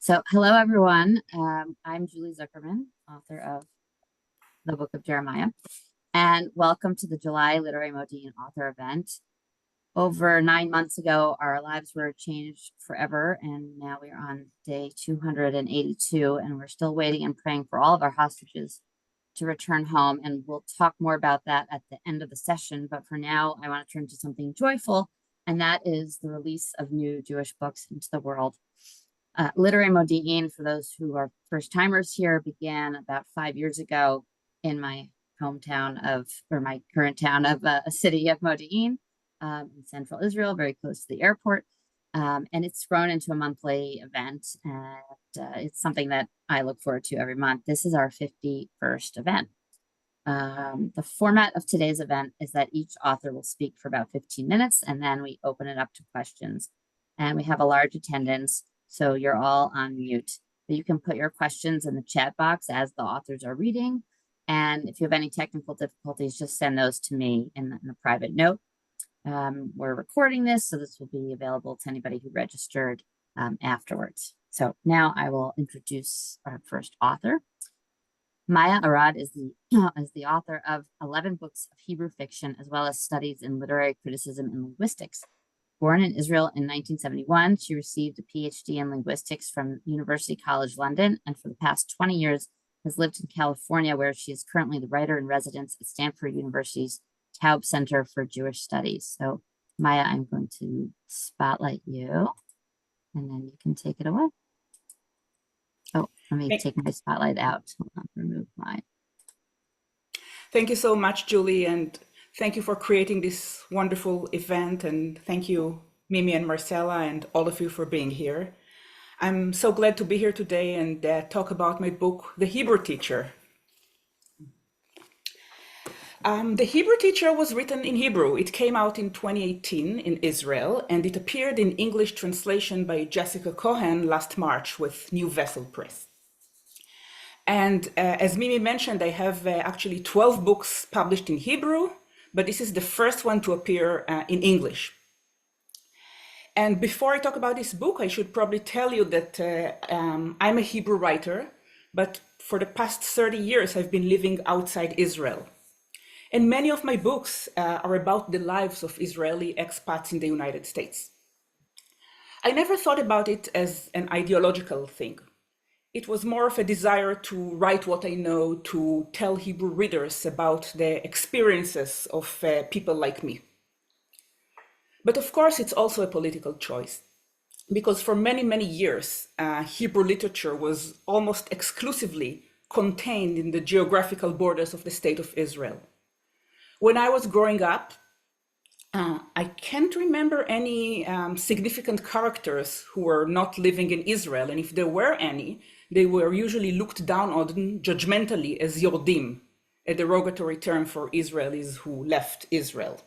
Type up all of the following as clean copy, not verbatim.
Hello everyone. I'm Julie Zuckerman, author of the Book of Jeremiah, and welcome to the July Literary Modiin author event. Over 9 months ago, our lives were changed forever, and now we're on day 282, and we're still waiting and praying for all of our hostages to return home, and we'll talk more about that at the end of the session. But for now, I want to turn to something joyful, and that is the release of new Jewish books into the world. Literary Modiin, for those who are first timers here, began about 5 years ago in my hometown of, or my current town of a city of Modiin in central Israel, very close to the airport. And it's grown into a monthly event, and it's something that I look forward to every month. This is our 51st event. The format of today's event is that each author will speak for about 15 minutes, and then we open it up to questions. And we have a large attendance, so you're all on mute. But you can put your questions in the chat box as the authors are reading. And if you have any technical difficulties, just send those to me in a private note. We're recording this, so this will be available to anybody who registered afterwards. So now I will introduce our first author. Maya Arad is the author of 11 books of Hebrew fiction, as well as studies in literary criticism and linguistics. Born in Israel in 1971, she received a PhD in linguistics from University College London, and for the past 20 years has lived in California, where she is currently the writer-in-residence at Stanford University's Taub Center for Jewish Studies. So, Maya, I'm going to spotlight you, and then you can take it away. Oh, let me take my spotlight out. Hold on, remove mine. Thank you so much, Julie, and thank you for creating this wonderful event, and thank you, Mimi and Marcela, and all of you for being here. I'm so glad to be here today and talk about my book, The Hebrew Teacher. The Hebrew Teacher was written in Hebrew. It came out in 2018 in Israel, and it appeared in English translation by Jessica Cohen last March with New Vessel Press. And as Mimi mentioned, I have actually 12 books published in Hebrew, but this is the first one to appear in English. And before I talk about this book, I should probably tell you that I'm a Hebrew writer, but for the past 30 years, I've been living outside Israel. And many of my books are about the lives of Israeli expats in the United States. I never thought about it as an ideological thing. It was more of a desire to write what I know, to tell Hebrew readers about the experiences of people like me. But of course, it's also a political choice, because for many, many years, Hebrew literature was almost exclusively contained in the geographical borders of the state of Israel. When I was growing up, I can't remember any significant characters who were not living in Israel, and if there were any, they were usually looked down on judgmentally as Yordim, a derogatory term for Israelis who left Israel.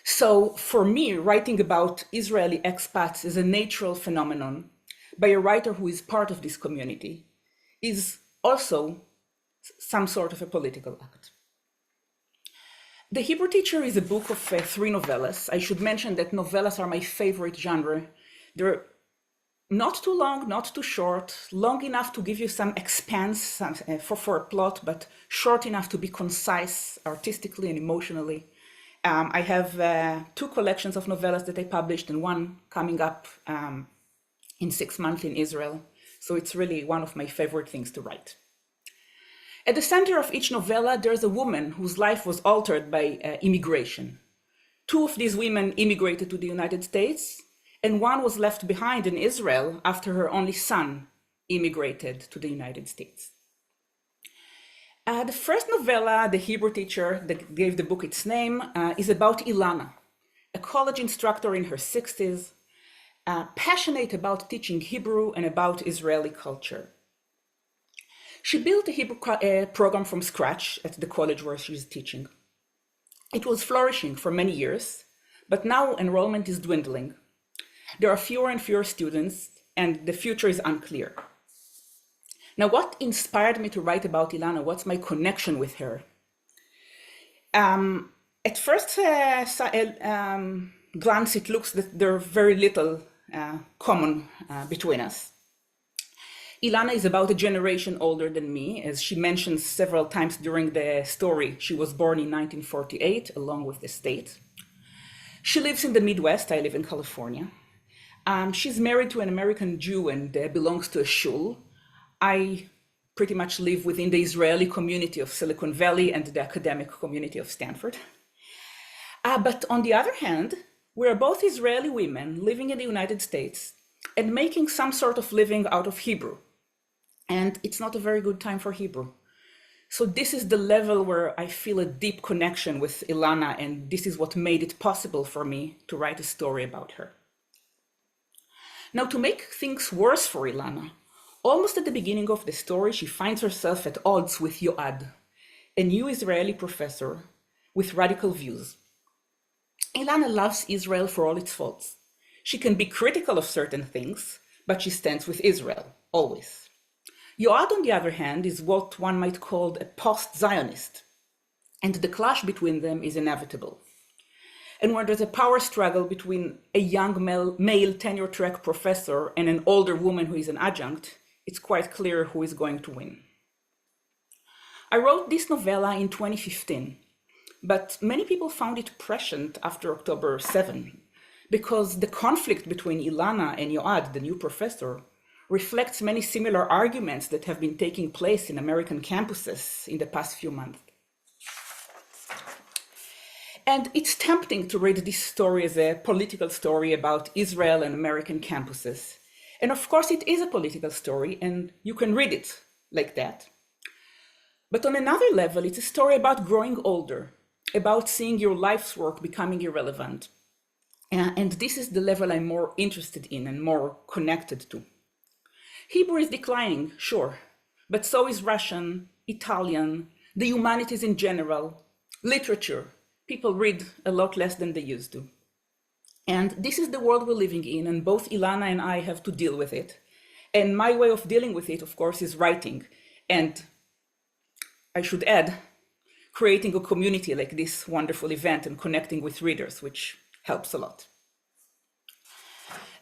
So for me, writing about Israeli expats is a natural phenomenon by a writer who is part of this community is also some sort of a political act. The Hebrew Teacher is a book of 3 novellas. I should mention that novellas are my favorite genre. They're not too long, not too short, long enough to give you some expanse for a plot, but short enough to be concise artistically and emotionally. I have 2 collections of novellas that I published, and one coming up in 6 months in Israel. So it's really one of my favorite things to write. At the center of each novella, there's a woman whose life was altered by immigration. 2 of these women immigrated to the United States, and one was left behind in Israel after her only son immigrated to the United States. The first novella, The Hebrew Teacher, that gave the book its name, is about Ilana, a college instructor in her 60s, passionate about teaching Hebrew and about Israeli culture. She built a Hebrew program from scratch at the college where she's teaching. It was flourishing for many years, but now enrollment is dwindling. There are fewer and fewer students, and the future is unclear. Now, what inspired me to write about Ilana? What's my connection with her? At first glance, it looks that there are very little common between us. Ilana is about a generation older than me, as she mentions several times during the story. She was born in 1948, along with the state. She lives in the Midwest. I live in California. She's married to an American Jew and belongs to a shul. I pretty much live within the Israeli community of Silicon Valley and the academic community of Stanford. But on the other hand, we are both Israeli women living in the United States and making some sort of living out of Hebrew. And it's not a very good time for Hebrew. So this is the level where I feel a deep connection with Ilana, and this is what made it possible for me to write a story about her. Now, to make things worse for Ilana, almost at the beginning of the story, she finds herself at odds with Yoad, a new Israeli professor with radical views. Ilana loves Israel for all its faults. She can be critical of certain things, but she stands with Israel, always. Yoad, on the other hand, is what one might call a post-Zionist, and the clash between them is inevitable. And when there's a power struggle between a young male tenure-track professor and an older woman who is an adjunct, it's quite clear who is going to win. I wrote this novella in 2015, but many people found it prescient after October 7, because the conflict between Ilana and Yoad, the new professor, reflects many similar arguments that have been taking place in American campuses in the past few months. And it's tempting to read this story as a political story about Israel and American campuses. And of course, it is a political story, and you can read it like that. But on another level, it's a story about growing older, about seeing your life's work becoming irrelevant. And this is the level I'm more interested in and more connected to. Hebrew is declining, sure, but so is Russian, Italian, the humanities in general, literature. People read a lot less than they used to. And this is the world we're living in, and both Ilana and I have to deal with it. And my way of dealing with it, of course, is writing. And I should add, creating a community like this wonderful event and connecting with readers, which helps a lot.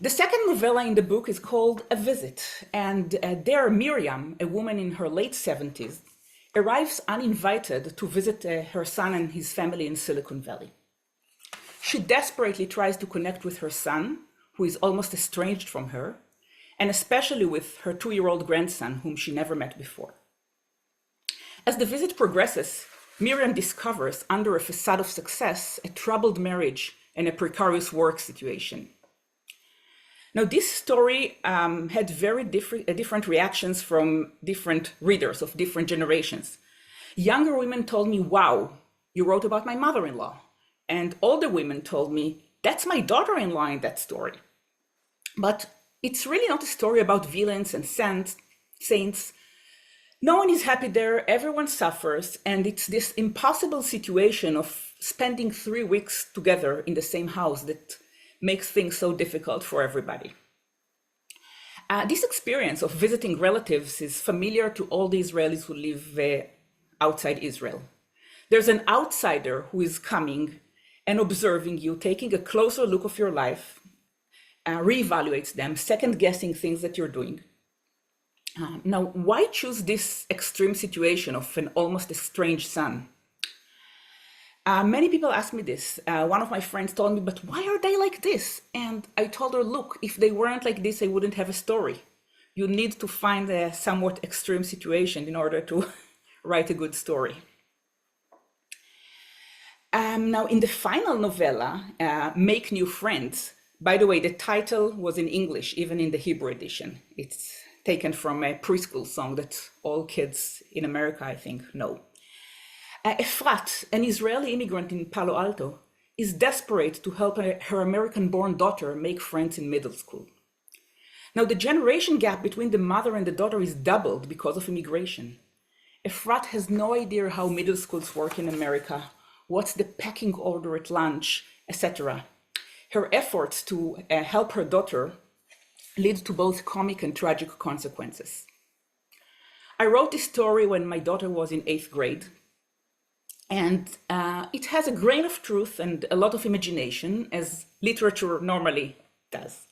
The second novella in the book is called A Visit, and there Miriam, a woman in her late 70s, arrives uninvited to visit her son and his family in Silicon Valley. She desperately tries to connect with her son, who is almost estranged from her, and especially with her 2-year-old grandson, whom she never met before. As the visit progresses, Miriam discovers, under a facade of success, a troubled marriage and a precarious work situation. Now, this story had very different reactions from different readers of different generations. Younger women told me, wow, you wrote about my mother-in-law. And older women told me, that's my daughter-in-law in that story. But it's really not a story about villains and saints. No one is happy there, everyone suffers, and it's this impossible situation of spending 3 weeks together in the same house that makes things so difficult for everybody. This experience of visiting relatives is familiar to all the Israelis who live outside Israel. There's an outsider who is coming and observing you, taking a closer look of your life, reevaluates them, second-guessing things that you're doing. Now, why choose this extreme situation of an almost estranged son? Many people ask me this. One of my friends told me, but why are they like this? And I told her, look, if they weren't like this, I wouldn't have a story. You need to find a somewhat extreme situation in order to write a good story. Now, in the final novella, Make New Friends, by the way, the title was in English, even in the Hebrew edition. It's taken from a preschool song that all kids in America, I think, know. Efrat, an Israeli immigrant in Palo Alto, is desperate to help her American-born daughter make friends in middle school. Now, the generation gap between the mother and the daughter is doubled because of immigration. Efrat has no idea how middle schools work in America, what's the pecking order at lunch, etc. Her efforts to help her daughter lead to both comic and tragic consequences. I wrote this story when my daughter was in 8th grade, and it has a grain of truth and a lot of imagination, as literature normally does.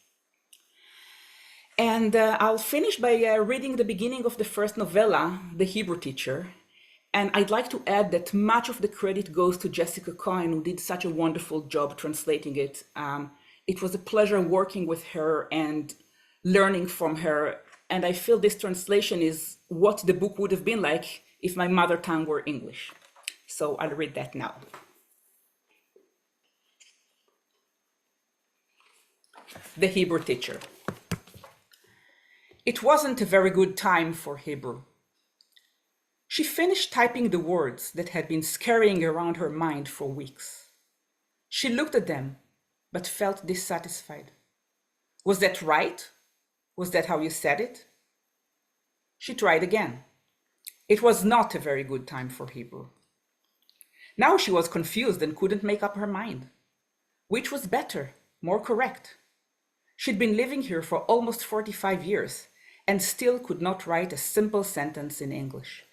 And I'll finish by reading the beginning of the first novella, The Hebrew Teacher. And I'd like to add that much of the credit goes to Jessica Cohen, who did such a wonderful job translating it. It was a pleasure working with her and learning from her. And I feel this translation is what the book would have been like if my mother tongue were English. So I'll read that now. The Hebrew Teacher. It wasn't a very good time for Hebrew. She finished typing the words that had been scurrying around her mind for weeks. She looked at them, but felt dissatisfied. Was that right? Was that how you said it? She tried again. It was not a very good time for Hebrew. Now she was confused and couldn't make up her mind. Which was better, more correct? She'd been living here for almost 45 years and still could not write a simple sentence in English.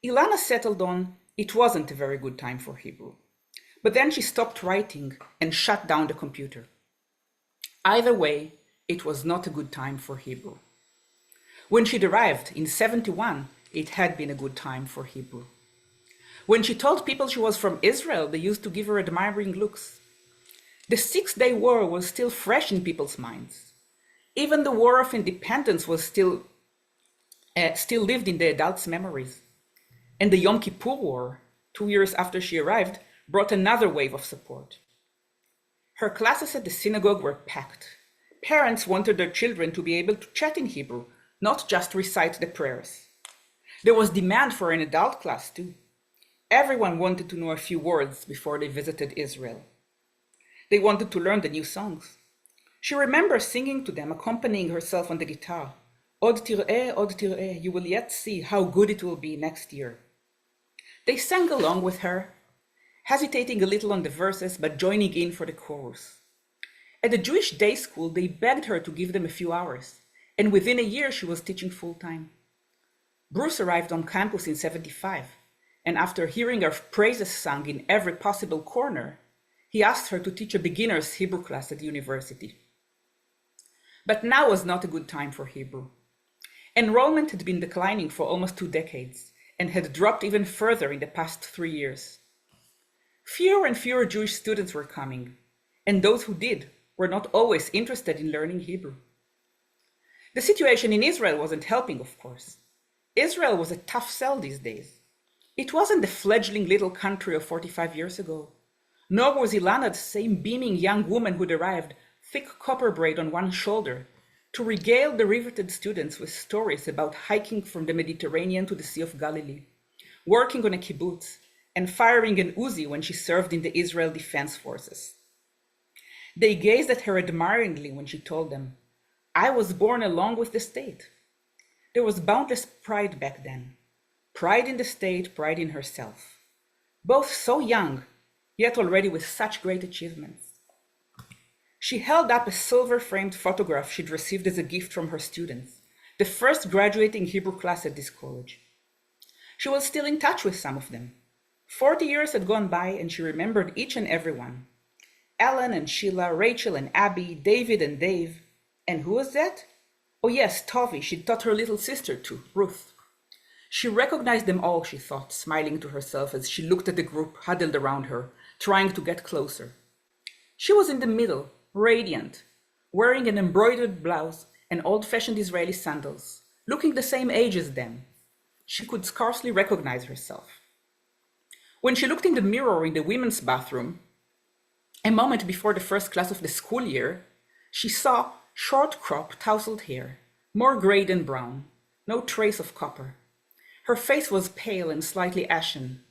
Ilana settled on it wasn't a very good time for Hebrew. But then she stopped writing and shut down the computer. Either way, it was not a good time for Hebrew. When she'd arrived in 71, it had been a good time for Hebrew. When she told people she was from Israel, they used to give her admiring looks. The Six-Day War was still fresh in people's minds. Even the War of Independence was still lived in the adults' memories. And the Yom Kippur War, 2 years after she arrived, brought another wave of support. Her classes at the synagogue were packed. Parents wanted their children to be able to chat in Hebrew, not just recite the prayers. There was demand for an adult class too. Everyone wanted to know a few words before they visited Israel. They wanted to learn the new songs. She remembers singing to them, accompanying herself on the guitar. Od tir'eh, you will yet see how good it will be next year. They sang along with her, hesitating a little on the verses, but joining in for the chorus. At the Jewish day school, they begged her to give them a few hours, and within a year she was teaching full-time. Bruce arrived on campus in 75, and after hearing her praises sung in every possible corner, he asked her to teach a beginner's Hebrew class at the university. But now was not a good time for Hebrew. Enrollment had been declining for almost 2 decades and had dropped even further in the past 3 years. Fewer and fewer Jewish students were coming, and those who did were not always interested in learning Hebrew. The situation in Israel wasn't helping, of course. Israel was a tough sell these days. It wasn't the fledgling little country of 45 years ago, nor was Ilana the same beaming young woman who'd arrived, thick copper braid on one shoulder, to regale the riveted students with stories about hiking from the Mediterranean to the Sea of Galilee, working on a kibbutz, and firing an Uzi when she served in the Israel Defense Forces. They gazed at her admiringly when she told them, I was born along with the state. There was boundless pride back then. Pride in the state, pride in herself. Both so young, yet already with such great achievements. She held up a silver-framed photograph she'd received as a gift from her students, the first graduating Hebrew class at this college. She was still in touch with some of them. 40 years had gone by and she remembered each and every one. Ellen and Sheila, Rachel and Abby, David and Dave. And who was that? Oh yes, Tovi, she'd taught her little sister to, Ruth. She recognized them all, she thought, smiling to herself as she looked at the group huddled around her, trying to get closer. She was in the middle, radiant, wearing an embroidered blouse and old-fashioned Israeli sandals, looking the same age as them. She could scarcely recognize herself. When she looked in the mirror in the women's bathroom, a moment before the first class of the school year, she saw short crop tousled hair, more gray than brown, no trace of copper. Her face was pale and slightly ashen.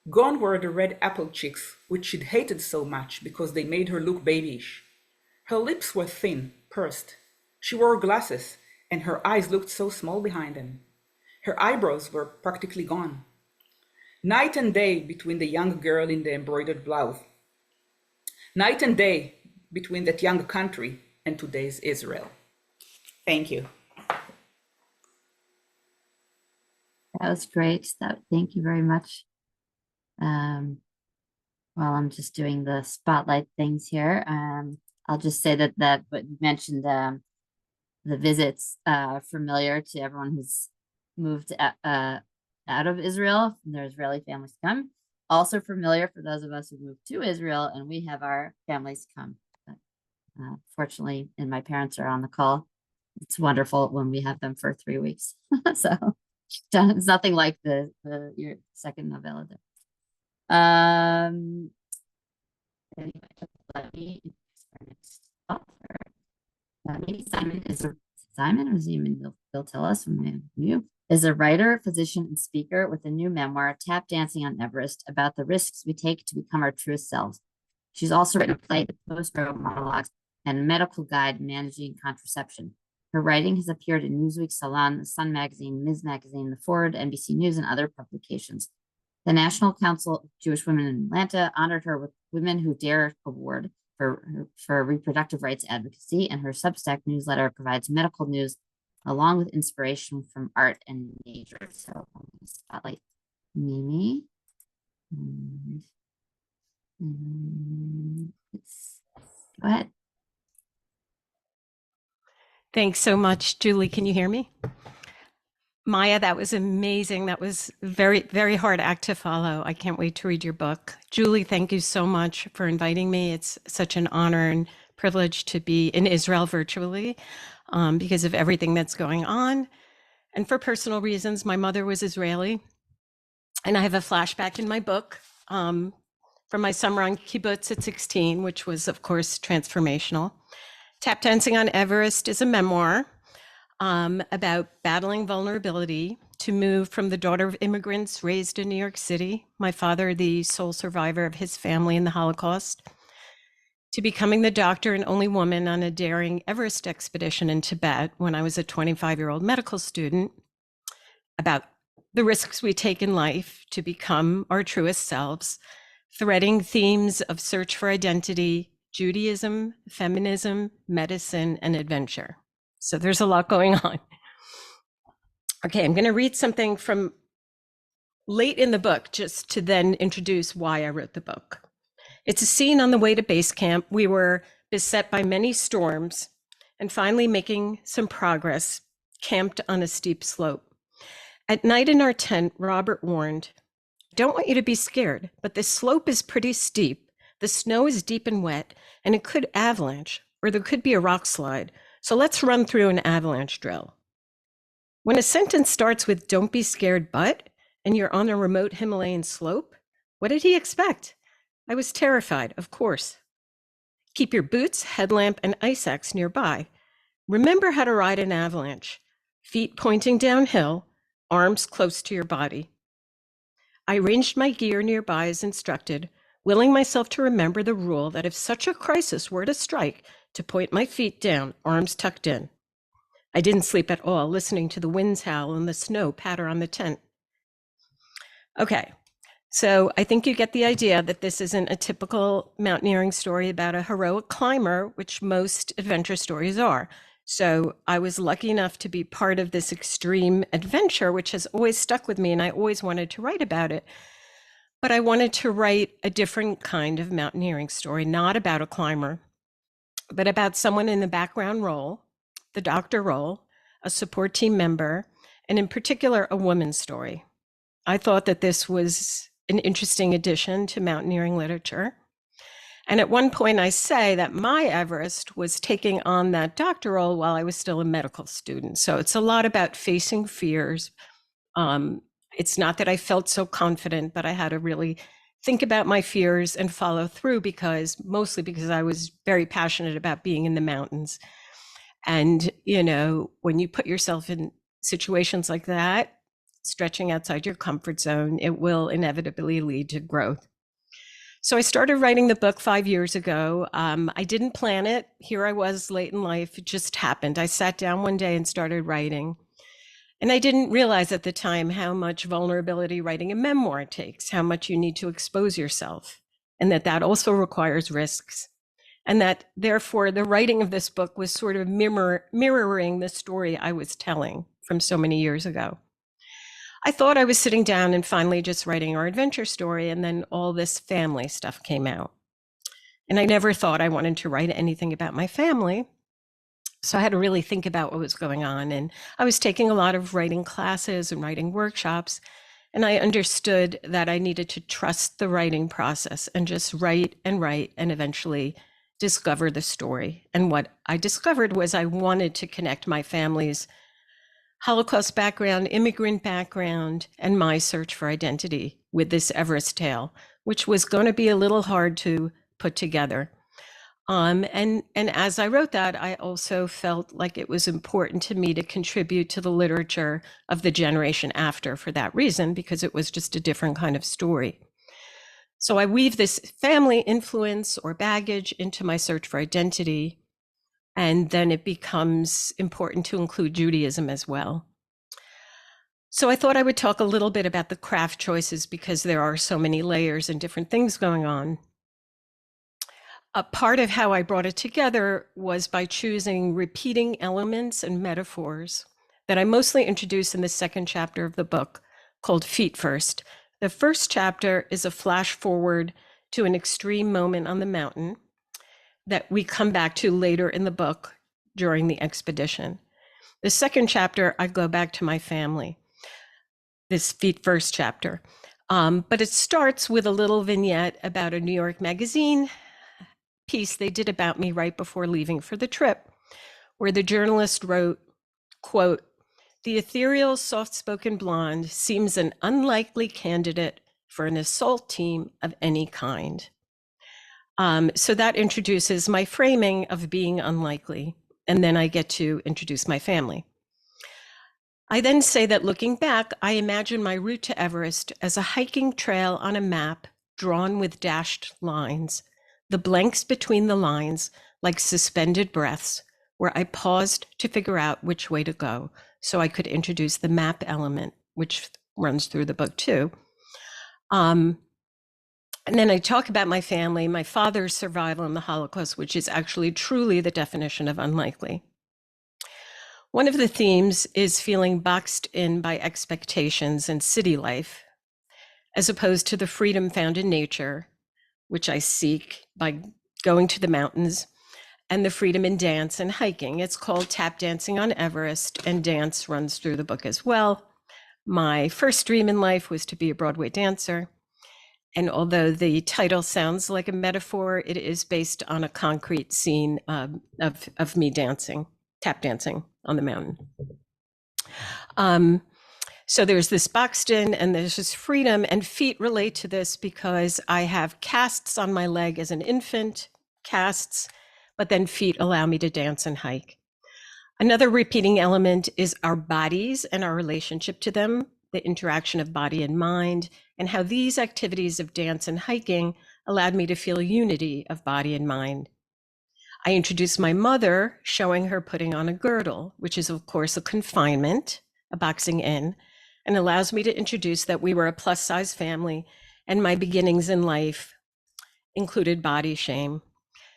Gone were the red apple cheeks, which she'd hated so much because they made her look babyish. Her lips were thin, pursed. She wore glasses, and her eyes looked so small behind them. Her eyebrows were practically gone. Night and day between the young girl in the embroidered blouse. Night and day between that young country and today's Israel. Thank you. That was great. Thank you very much. Well, I'm just doing the spotlight things here. I'll just say that what you mentioned, the visits familiar to everyone who's moved out of Israel, from their Israeli families come. Also familiar for those of us who moved to Israel, and we have our families come. But, fortunately, and my parents are on the call. It's wonderful when we have them for 3 weeks. So it's nothing like your second novella there. Anyway, let me our next author. Maybe Simon is a Simon or Zieman. He'll tell us from my view. Is a writer, physician, and speaker with a new memoir, Tap Dancing on Everest, about the risks we take to become our truest selves. She's also written a play, post-road monologues, and a medical guide managing contraception. Her writing has appeared in Newsweek, Salon, The Sun Magazine, Ms. Magazine, The Forward, NBC News, and other publications. The National Council of Jewish Women in Atlanta honored her with Women Who Dare Award for reproductive rights advocacy, and her Substack newsletter provides medical news along with inspiration from art and nature. So I'm going to spotlight Mimi. Go ahead. Thanks so much, Julie. Can you hear me? Maya, that was amazing. That was very, very hard act to follow. I can't wait to read your book. Julie, thank you so much for inviting me. It's such an honor and privilege to be in Israel virtually because of everything that's going on. And for personal reasons, my mother was Israeli. And I have a flashback in my book from my summer on kibbutz at 16, which was, of course, transformational. Tap Dancing on Everest is a memoir about battling vulnerability to move from the daughter of immigrants raised in New York City, my father, the sole survivor of his family in the Holocaust, to becoming the doctor and only woman on a daring Everest expedition in Tibet when I was a 25-year-old medical student, about the risks we take in life to become our truest selves, threading themes of search for identity, Judaism, feminism, medicine, and adventure. So there's a lot going on. Okay, I'm going to read something from late in the book just to then introduce why I wrote the book. It's a scene on the way to base camp. We were beset by many storms and finally making some progress, camped on a steep slope. At night in our tent, Robert warned, "I don't want you to be scared, but the slope is pretty steep. The snow is deep and wet, and it could avalanche, or there could be a rock slide. So let's run through an avalanche drill." When a sentence starts with "don't be scared, but," and you're on a remote Himalayan slope, what did he expect? I was terrified, of course. Keep your boots, headlamp, and ice axe nearby. Remember how to ride an avalanche. Feet pointing downhill, arms close to your body. I arranged my gear nearby as instructed, willing myself to remember the rule that if such a crisis were to strike, to point my feet down, arms tucked in. I didn't sleep at all, listening to the winds howl and the snow patter on the tent. Okay, so I think you get the idea that this isn't a typical mountaineering story about a heroic climber, which most adventure stories are. So I was lucky enough to be part of this extreme adventure, which has always stuck with me, and I always wanted to write about it. But I wanted to write a different kind of mountaineering story, not about a climber, but about someone in the background role, the doctor role, a support team member, and in particular, a woman's story. I thought that this was an interesting addition to mountaineering literature. And at one point I say that my Everest was taking on that doctor role while I was still a medical student. So it's a lot about facing fears. It's not that I felt so confident, but I had to really think about my fears and follow through mostly because I was very passionate about being in the mountains. And, when you put yourself in situations like that, stretching outside your comfort zone, it will inevitably lead to growth. So I started writing the book 5 years ago. I didn't plan it. Here I was late in life. It just happened. I sat down one day and started writing. And I didn't realize at the time how much vulnerability writing a memoir takes, how much you need to expose yourself, and that also requires risks. And that therefore the writing of this book was sort of mirroring the story I was telling from so many years ago. I thought I was sitting down and finally just writing our adventure story, and then all this family stuff came out. And I never thought I wanted to write anything about my family. So I had to really think about what was going on. And I was taking a lot of writing classes and writing workshops. And I understood that I needed to trust the writing process and just write and eventually discover the story. And what I discovered was I wanted to connect my family's Holocaust background, immigrant background, and my search for identity with this Everest tale, which was going to be a little hard to put together. And as I wrote that, I also felt like it was important to me to contribute to the literature of the generation after for that reason, because it was just a different kind of story. So I weave this family influence or baggage into my search for identity, and then it becomes important to include Judaism as well. So I thought I would talk a little bit about the craft choices because there are so many layers and different things going on. A part of how I brought it together was by choosing repeating elements and metaphors that I mostly introduce in the second chapter of the book, called Feet First. The first chapter is a flash forward to an extreme moment on the mountain that we come back to later in the book during the expedition. The second chapter, I go back to my family, this Feet First chapter. But it starts with a little vignette about a New York Magazine piece they did about me right before leaving for the trip, where the journalist wrote, quote, "The ethereal, soft-spoken blonde seems an unlikely candidate for an assault team of any kind." So that introduces my framing of being unlikely, and then I get to introduce my family. I then say that looking back, I imagine my route to Everest as a hiking trail on a map drawn with dashed lines, the blanks between the lines like suspended breaths, where I paused to figure out which way to go so I could introduce the map element, which runs through the book too. And then I talk about my family, my father's survival in the Holocaust, which is actually truly the definition of unlikely. One of the themes is feeling boxed in by expectations and city life, as opposed to the freedom found in nature, which I seek by going to the mountains, and the freedom in dance and hiking. It's called Tap Dancing on Everest, and dance runs through the book as well. My first dream in life was to be a Broadway dancer. And although the title sounds like a metaphor, it is based on a concrete scene of me dancing, tap dancing on the mountain. So there's this boxed in and there's this freedom, and feet relate to this because I have casts on my leg as an infant, casts, but then feet allow me to dance and hike. Another repeating element is our bodies and our relationship to them, the interaction of body and mind, and how these activities of dance and hiking allowed me to feel unity of body and mind. I introduced my mother, showing her putting on a girdle, which is of course a confinement, a boxing in, and allows me to introduce that we were a plus size family and my beginnings in life included body shame.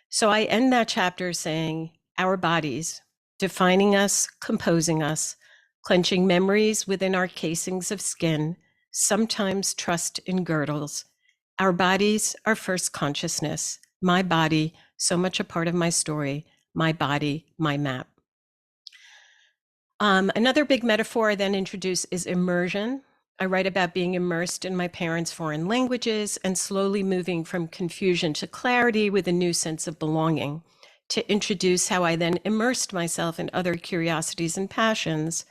So I end that chapter saying, our bodies, defining us, composing us, clenching memories within our casings of skin, sometimes trust in girdles. Our bodies are first consciousness. My body, so much a part of my story. My body, my map. Another big metaphor I then introduce is immersion. I write about being immersed in my parents' foreign languages and slowly moving from confusion to clarity with a new sense of belonging, to introduce how I then immersed myself in other curiosities and passions,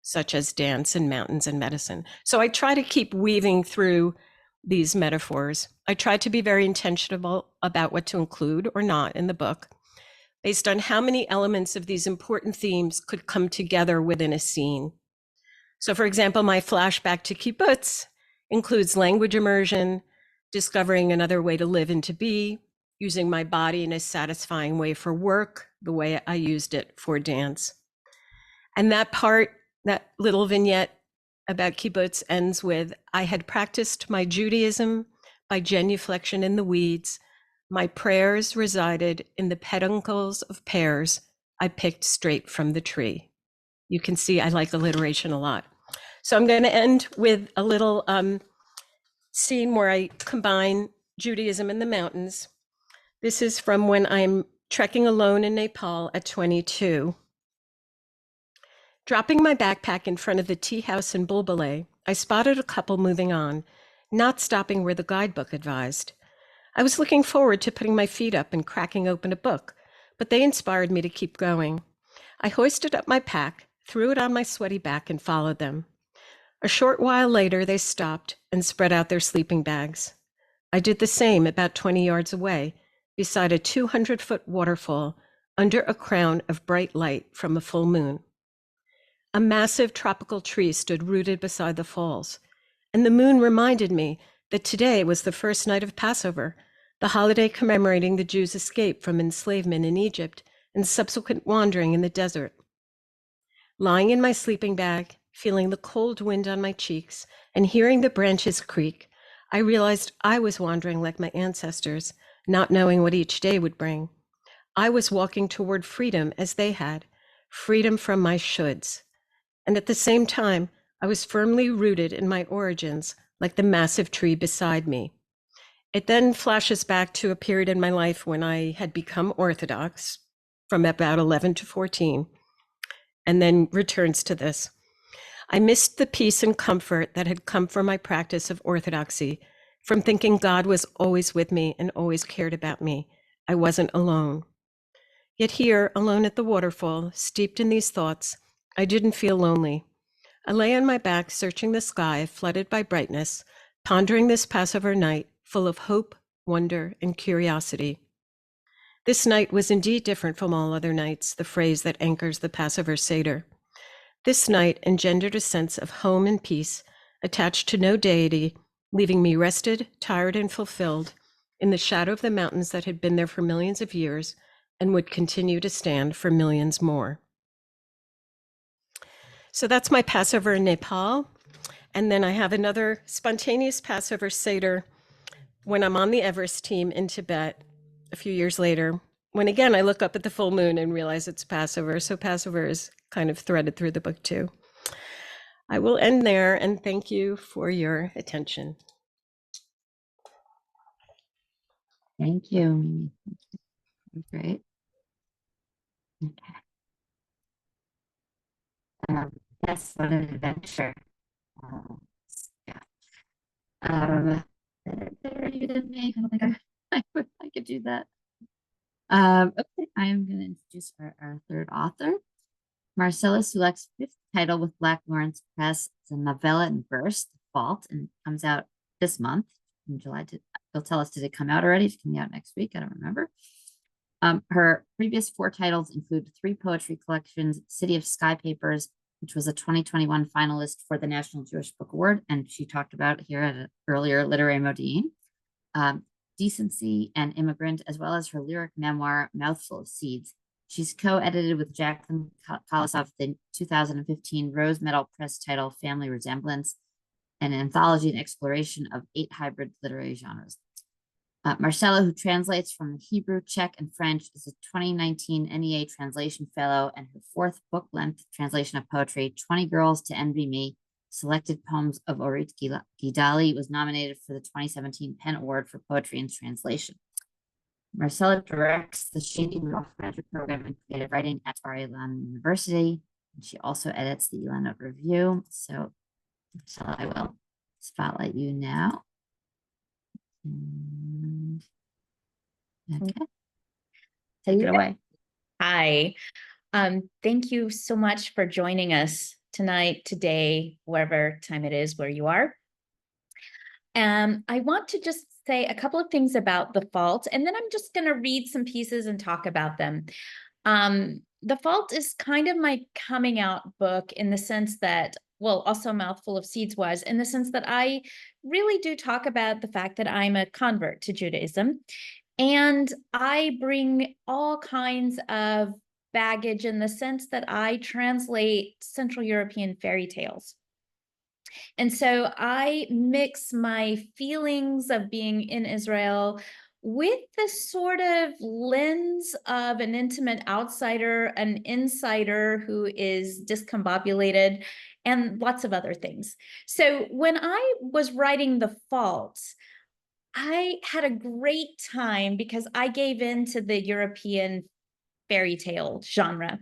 such as dance and mountains and medicine. So I try to keep weaving through these metaphors. I try to be very intentional about what to include or not in the book, based on how many elements of these important themes could come together within a scene. So for example, my flashback to kibbutz includes language immersion, discovering another way to live and to be, using my body in a satisfying way for work, the way I used it for dance. And that part, that little vignette about kibbutz ends with, I had practiced my Judaism by genuflection in the weeds. My prayers resided in the peduncles of pears I picked straight from the tree. You can see I like alliteration a lot. So I'm going to end with a little scene where I combine Judaism and the mountains. This is from when I'm trekking alone in Nepal at 22. Dropping my backpack in front of the tea house in Bulbulay, I spotted a couple moving on, not stopping where the guidebook advised. I was looking forward to putting my feet up and cracking open a book, but they inspired me to keep going. I hoisted up my pack, threw it on my sweaty back, and followed them. A short while later, they stopped and spread out their sleeping bags. I did the same about 20 yards away, beside a 200-foot waterfall under a crown of bright light from a full moon. A massive tropical tree stood rooted beside the falls, and the moon reminded me that today was the first night of Passover, the holiday commemorating the Jews' escape from enslavement in Egypt and subsequent wandering in the desert. Lying in my sleeping bag, feeling the cold wind on my cheeks, and hearing the branches creak, I realized I was wandering like my ancestors, not knowing what each day would bring. I was walking toward freedom as they had, freedom from my shoulds. And at the same time, I was firmly rooted in my origins, like the massive tree beside me. It then flashes back to a period in my life when I had become Orthodox from about 11 to 14, and then returns to this. I missed the peace and comfort that had come from my practice of Orthodoxy, from thinking God was always with me and always cared about me. I wasn't alone. Yet here, alone at the waterfall, steeped in these thoughts, I didn't feel lonely. I lay on my back, searching the sky, flooded by brightness, pondering this Passover night, full of hope, wonder, and curiosity. This night was indeed different from all other nights, the phrase that anchors the Passover Seder. This night engendered a sense of home and peace, attached to no deity, leaving me rested, tired, and fulfilled in the shadow of the mountains that had been there for millions of years and would continue to stand for millions more. So that's my Passover in Nepal. And then I have another spontaneous Passover Seder when I'm on the Everest team in Tibet a few years later, when again I look up at the full moon and realize it's Passover. So Passover is kind of threaded through the book too. I will end there and thank you for your attention. Thank you. Great. Okay. Yes, what an adventure. Yeah. Better you than me. I don't think I could do that. Okay, I am going to introduce our third author. Marcela Sulak's fifth title with Black Lawrence Press is a novella in verse, The Fault, and it comes out this month in July. They'll tell us, did it come out already? It's coming out next week. I don't remember. Her previous four titles include three poetry collections, City of Sky Papers, which was a 2021 finalist for the National Jewish Book Award, and she talked about here at an earlier literary Modiin, Decency and Immigrant, as well as her lyric memoir, Mouthful of Seeds. She's co-edited with Jacqueline Kolosov the 2015 Rose Medal Press title, Family Resemblance, an anthology and exploration of 8 hybrid literary genres. Marcela, who translates from Hebrew, Czech, and French, is a 2019 NEA Translation Fellow, and her fourth book-length translation of poetry, 20 Girls to Envy Me, Selected Poems of Orit Gidali, was nominated for the 2017 PEN Award for Poetry and Translation. Marcela directs the Shady Rudolph Graduate Program in Creative Writing at Bar-Ilan University, and she also edits the Ilan Note Review. So, Marcela, I will spotlight you now. Okay. Take it away. Hi. Thank you so much for joining us tonight, today, wherever time it is where you are. I want to just say a couple of things about The Fault, and then I'm just going to read some pieces and talk about them. The Fault is kind of my coming out book in the sense that, well, also Mouthful of Seeds was, in the sense that I really do talk about the fact that I'm a convert to Judaism. And I bring all kinds of baggage in the sense that I translate Central European fairy tales. And so I mix my feelings of being in Israel with the sort of lens of an intimate outsider, an insider who is discombobulated, and lots of other things. So when I was writing The Fault, I had a great time because I gave in to the European fairy tale genre.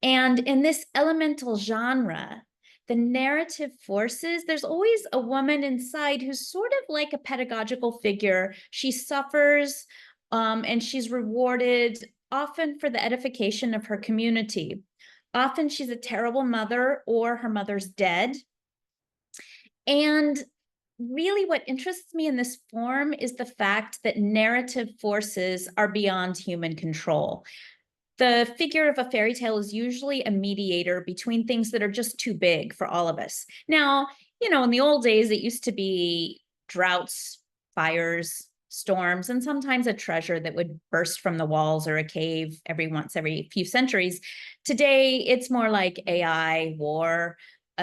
And in this elemental genre, the narrative forces, there's always a woman inside who's sort of like a pedagogical figure. She suffers and she's rewarded often for the edification of her community. Often she's a terrible mother or her mother's dead. And really what interests me in this form is the fact that narrative forces are beyond human control. The figure of a fairy tale is usually a mediator between things that are just too big for all of us. Now, in the old days, it used to be droughts, fires, storms, and sometimes a treasure that would burst from the walls or a cave every few centuries. Today, it's more like AI, war,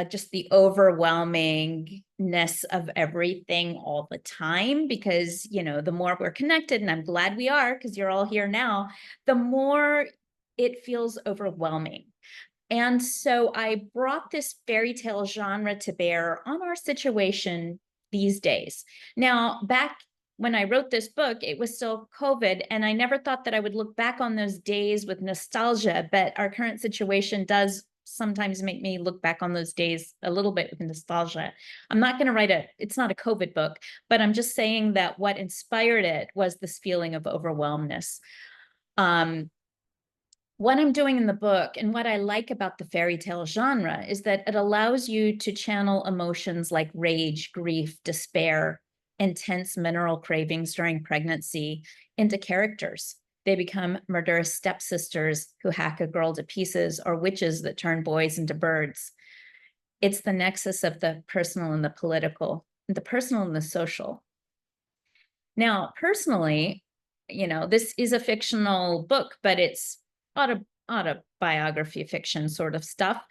just the overwhelmingness of everything all the time, because, the more we're connected, and I'm glad we are, because you're all here now, the more it feels overwhelming. And so I brought this fairy tale genre to bear on our situation these days. Now, back when I wrote this book, it was still COVID, and I never thought that I would look back on those days with nostalgia, but our current situation does sometimes make me look back on those days a little bit with nostalgia. I'm not going to write it's not a COVID book, but I'm just saying that what inspired it was this feeling of overwhelmness. What I'm doing in the book and what I like about the fairy tale genre is that it allows you to channel emotions like rage, grief, despair, intense mineral cravings during pregnancy into characters. They become murderous stepsisters who hack a girl to pieces, or witches that turn boys into birds. It's the nexus of the personal and the political, the personal and the social. Now, personally, this is a fictional book, but it's autobiography fiction sort of stuff.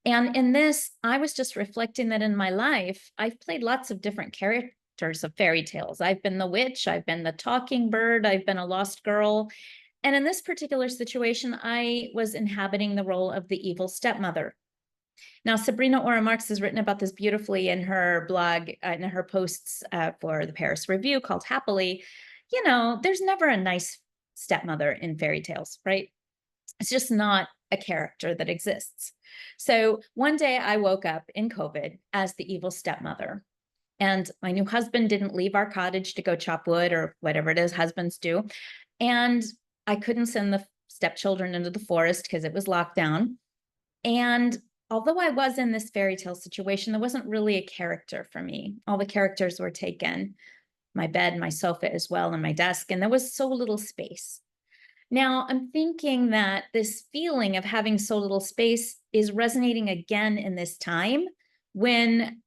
And in this, I was just reflecting that in my life, I've played lots of different characters of fairy tales. I've been the witch, I've been the talking bird, I've been a lost girl. And in this particular situation, I was inhabiting the role of the evil stepmother. Now, Sabrina Ora Marx has written about this beautifully in her blog, in her posts for the Paris Review called Happily. There's never a nice stepmother in fairy tales, right? It's just not a character that exists. So one day I woke up in COVID as the evil stepmother, and my new husband didn't leave our cottage to go chop wood or whatever it is husbands do. And I couldn't send the stepchildren into the forest because it was locked down. And although I was in this fairy tale situation, there wasn't really a character for me. All the characters were taken, my bed, my sofa as well, and my desk, and there was so little space. Now, I'm thinking that this feeling of having so little space is resonating again in this time when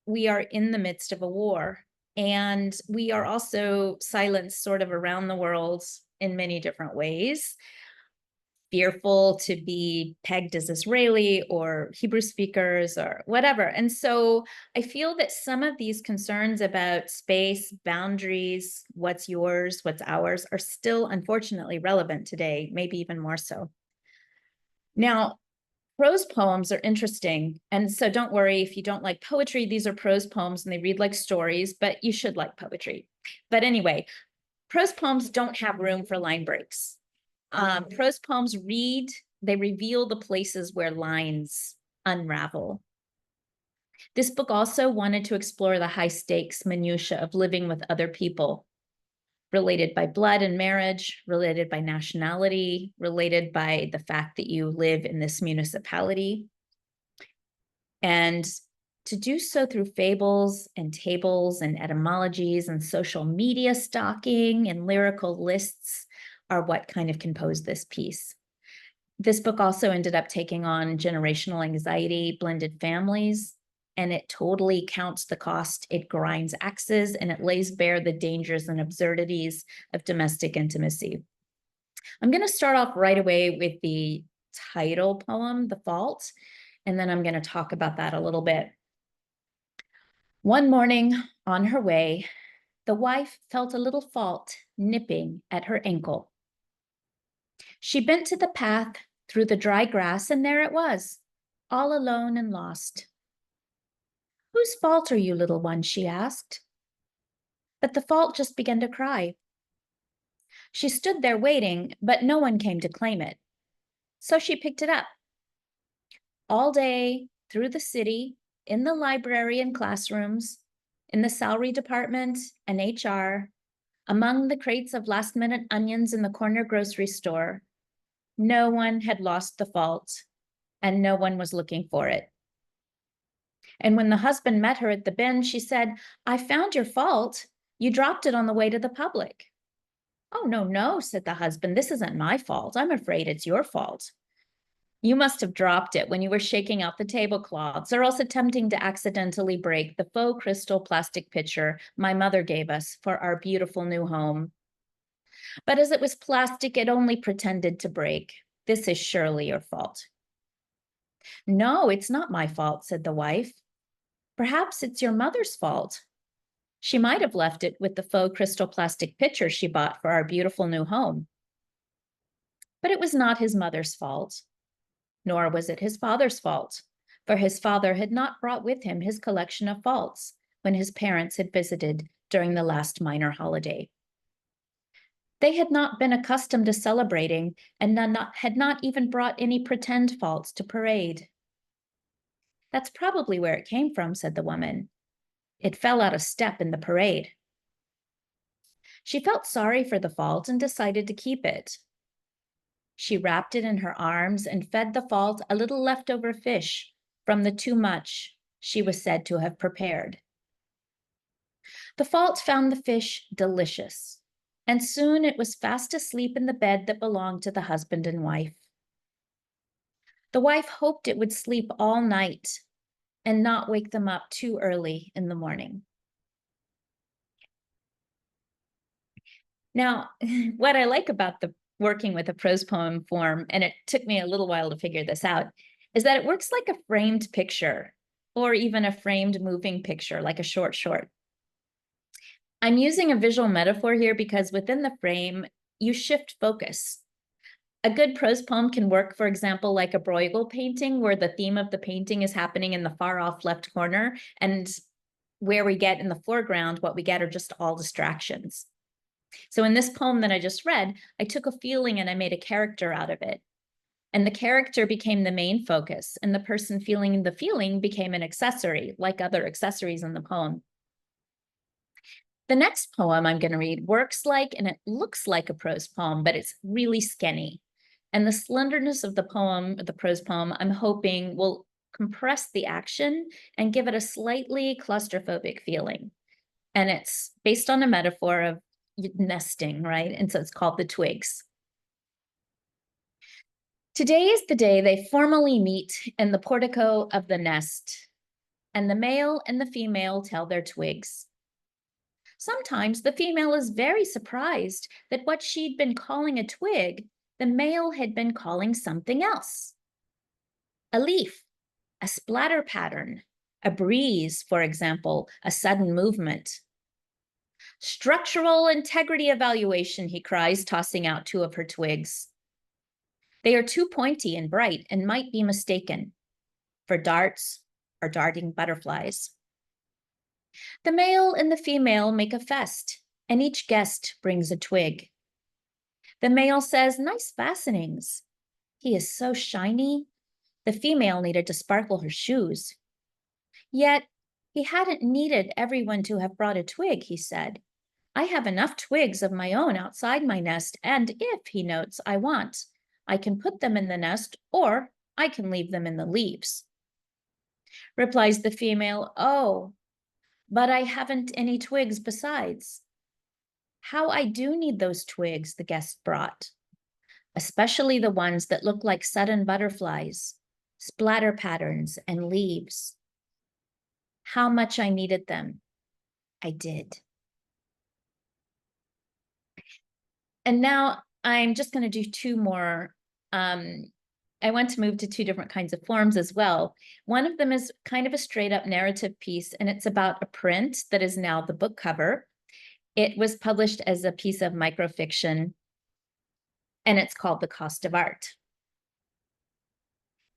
we are in the midst of a war, and we are also silenced sort of around the world in many different ways, fearful to be pegged as Israeli or Hebrew speakers or whatever. And so I feel that some of these concerns about space, boundaries, what's yours, what's ours, are still unfortunately relevant today, maybe even more so. Now, prose poems are interesting. And so don't worry if you don't like poetry, these are prose poems and they read like stories, but you should like poetry. But anyway, prose poems don't have room for line breaks. Prose poems they reveal the places where lines unravel. This book also wanted to explore the high stakes minutiae of living with other people, related by blood and marriage, related by nationality, related by the fact that you live in this municipality. And to do so through fables and tables and etymologies and social media stalking and lyrical lists are what kind of composed this piece. This book also ended up taking on generational anxiety, blended families, and it totally counts the cost. It grinds axes and it lays bare the dangers and absurdities of domestic intimacy. I'm going to start off right away with the title poem, The Fault, and then I'm going to talk about that a little bit. One morning on her way, the wife felt a little fault nipping at her ankle. She bent to the path through the dry grass, and there it was, all alone and lost. "Whose fault are you, little one?" she asked. but the fault just began to cry. She stood there waiting, but no one came to claim it. So she picked it up. All day, through the city, in the library and classrooms, in the salary department and HR, among the crates of last-minute onions in the corner grocery store, no one had lost the fault, and no one was looking for it. And when the husband met her at the bin, she said, "I found your fault. You dropped it on the way to the public." "Oh, no, no," said the husband. "This isn't my fault. I'm afraid it's your fault. You must have dropped it when you were shaking out the tablecloths or else attempting to accidentally break the faux crystal plastic pitcher my mother gave us for our beautiful new home. But as it was plastic, it only pretended to break. This is surely your fault." "No, it's not my fault," said the wife. "Perhaps it's your mother's fault. She might have left it with the faux crystal plastic pitcher she bought for our beautiful new home." But it was not his mother's fault, nor was it his father's fault, for his father had not brought with him his collection of faults when his parents had visited during the last minor holiday. They had not been accustomed to celebrating and had not even brought any pretend faults to parade. "That's probably where it came from," said the woman. "It fell out of step in the parade." She felt sorry for the fault and decided to keep it. She wrapped it in her arms and fed the fault a little leftover fish from the too much she was said to have prepared. The fault found the fish delicious, and soon it was fast asleep in the bed that belonged to the husband and wife. The wife hoped it would sleep all night and not wake them up too early in the morning. Now, what I like about the working with a prose poem form, and it took me a little while to figure this out, is that it works like a framed picture or even a framed moving picture, like a short. I'm using a visual metaphor here because within the frame, you shift focus. A good prose poem can work, for example, like a Bruegel painting, where the theme of the painting is happening in the far off left corner, and where we get in the foreground, what we get are just all distractions. So in this poem that I just read, I took a feeling and I made a character out of it. And the character became the main focus, and the person feeling the feeling became an accessory, like other accessories in the poem. The next poem I'm going to read works like, and it looks like a prose poem, but it's really skinny. And the slenderness of the poem, the prose poem, I'm hoping will compress the action and give it a slightly claustrophobic feeling. And it's based on a metaphor of nesting, right? And so it's called The Twigs. Today is the day they formally meet in the portico of the nest, and the male and the female tell their twigs. Sometimes the female is very surprised that what she'd been calling a twig, the male had been calling something else. A leaf, a splatter pattern, a breeze, for example, a sudden movement. "Structural integrity evaluation," he cries, tossing out two of her twigs. They are too pointy and bright and might be mistaken for darts or darting butterflies. The male and the female make a fest, and each guest brings a twig. The male says, "Nice fastenings." He is so shiny. The female needed to sparkle her shoes. Yet he hadn't needed everyone to have brought a twig, he said. "I have enough twigs of my own outside my nest, and if, he notes, I want, I can put them in the nest, or I can leave them in the leaves." Replies the female, "Oh, but I haven't any twigs besides." "How I do need those twigs," the guest brought, "especially the ones that look like sudden butterflies, splatter patterns, and leaves. How much I needed them, I did." And now I'm just going to do two more. I want to move to two different kinds of forms as well. One of them is kind of a straight up narrative piece, and it's about a print that is now the book cover. It was published as a piece of microfiction, and it's called The Cost of Art.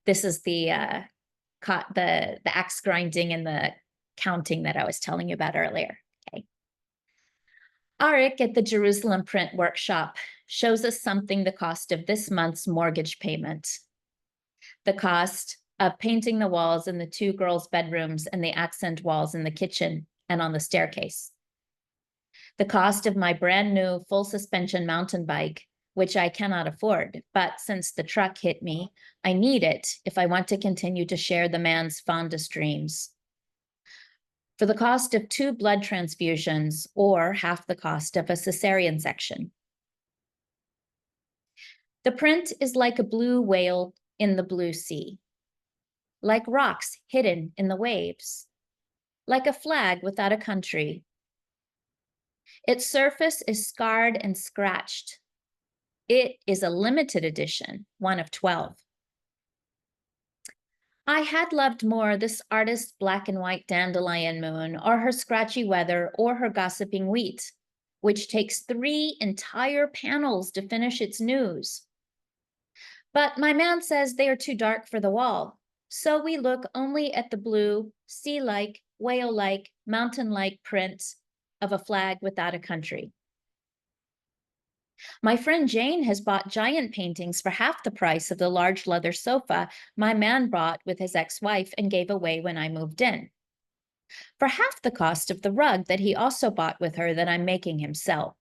This is the axe grinding and the counting that I was telling you about earlier. Okay. Arik at the Jerusalem Print Workshop shows us something the cost of this month's mortgage payment, the cost of painting the walls in the 2 girls' bedrooms and the accent walls in the kitchen and on the staircase, the cost of my brand new full suspension mountain bike, which I cannot afford, but since the truck hit me, I need it if I want to continue to share the man's fondest dreams. For the cost of 2 blood transfusions, or half the cost of a cesarean section. The print is like a blue whale in the blue sea, like rocks hidden in the waves, like a flag without a country. Its surface is scarred and scratched. It is a limited edition, one of 12. I had loved more this artist's black and white dandelion moon, or her scratchy weather, or her gossiping wheat, which takes 3 entire panels to finish its news. But my man says they are too dark for the wall, so we look only at the blue, sea-like, whale-like, mountain-like print of a flag without a country. My friend Jane has bought giant paintings for half the price of the large leather sofa my man bought with his ex-wife and gave away when I moved in, for half the cost of the rug that he also bought with her that I'm making him sell.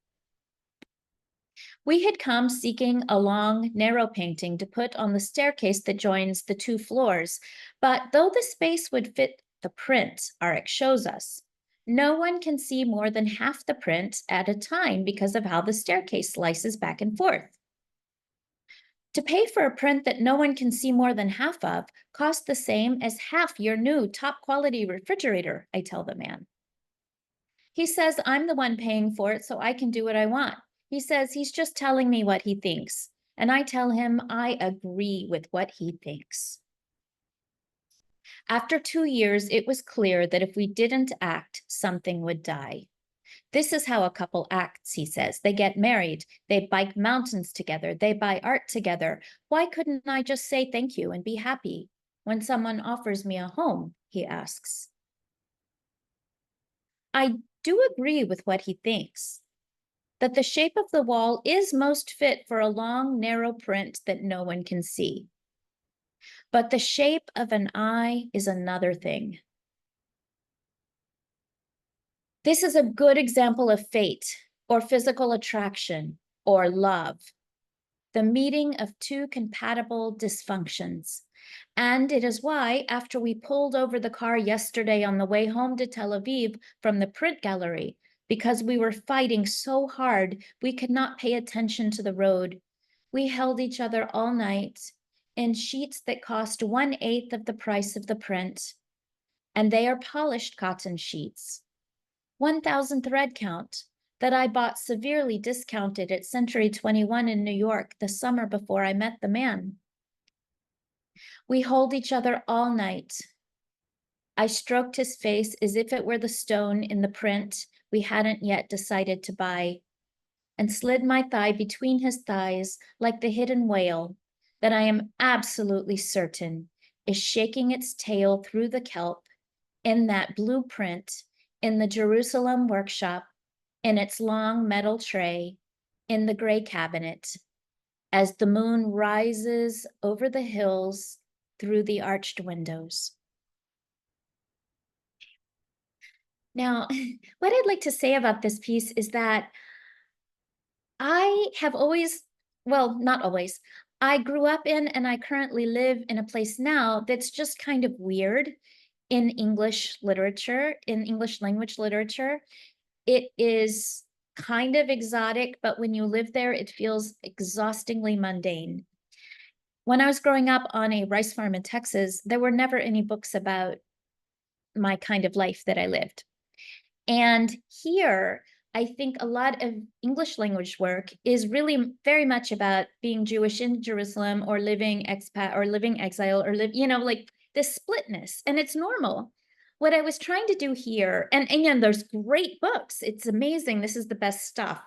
We had come seeking a long, narrow painting to put on the staircase that joins the 2 floors, but though the space would fit the print Arik shows us, no one can see more than half the print at a time because of how the staircase slices back and forth. To pay for a print that no one can see more than half of costs the same as half your new top quality refrigerator, I tell the man. He says I'm the one paying for it so I can do what I want. He says he's just telling me what he thinks, and I tell him I agree with what he thinks. After 2 years, it was clear that if we didn't act, something would die. This is how a couple acts, he says. They get married, they bike mountains together, they buy art together. Why couldn't I just say thank you and be happy when someone offers me a home, he asks. I do agree with what he thinks, that the shape of the wall is most fit for a long, narrow print that no one can see. But the shape of an eye is another thing. This is a good example of fate, or physical attraction, or love, the meeting of 2 compatible dysfunctions. And it is why, after we pulled over the car yesterday on the way home to Tel Aviv from the print gallery, because we were fighting so hard we could not pay attention to the road, we held each other all night in sheets that cost 1/8 of the price of the print, and they are polished cotton sheets. 1,000 thread count that I bought severely discounted at Century 21 in New York the summer before I met the man. We hold each other all night. I stroked his face as if it were the stone in the print we hadn't yet decided to buy, and slid my thigh between his thighs like the hidden whale that I am absolutely certain is shaking its tail through the kelp in that blueprint in the Jerusalem workshop, in its long metal tray, in the gray cabinet, as the moon rises over the hills through the arched windows. Now, what I'd like to say about this piece is that I have always, well, not always, I grew up in and I currently live in a place now that's just kind of weird in English literature, in English language literature. It is kind of exotic, but when you live there, it feels exhaustingly mundane. When I was growing up on a rice farm in Texas, there were never any books about my kind of life that I lived. And here, I think a lot of English language work is really very much about being Jewish in Jerusalem or living expat or living exile or live, like this splitness, and it's normal. What I was trying to do here, and there's great books. It's amazing. This is the best stuff.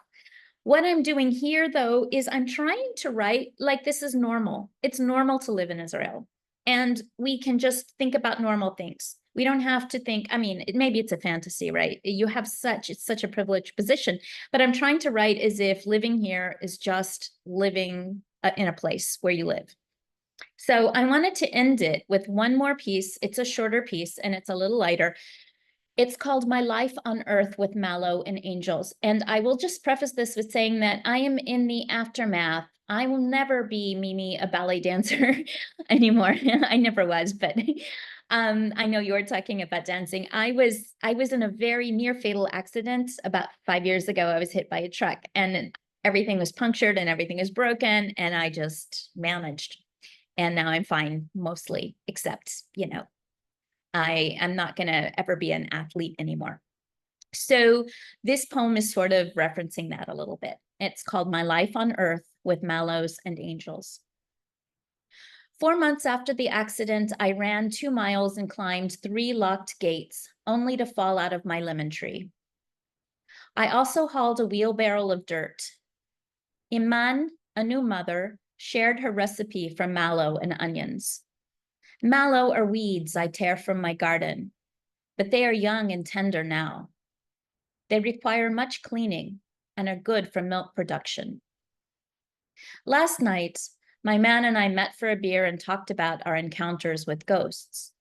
What I'm doing here, though, is I'm trying to write like this is normal. It's normal to live in Israel. And we can just think about normal things. We don't have to think, I mean, maybe it's a fantasy, right? You have it's such a privileged position, but I'm trying to write as if living here is just living in a place where you live. So I wanted to end it with one more piece. It's a shorter piece and it's a little lighter. It's called My Life on Earth with Mallow and Angels. And I will just preface this with saying that I am in the aftermath. I will never be Mimi, a ballet dancer anymore. I never was, but I know you're talking about dancing. I was in a very near fatal accident about 5 years ago. I was hit by a truck and everything was punctured and everything is broken. And I just managed. And now I'm fine mostly, except, you know, I am not going to ever be an athlete anymore. So this poem is sort of referencing that a little bit. It's called My Life on Earth with Mallows and Angels. 4 months after the accident, I ran 2 miles and climbed 3 locked gates, only to fall out of my lemon tree. I also hauled a wheelbarrow of dirt. Iman, a new mother, shared her recipe for mallow and onions. Mallow are weeds I tear from my garden, but they are young and tender now. They require much cleaning and are good for milk production. Last night, my man and I met for a beer and talked about our encounters with ghosts.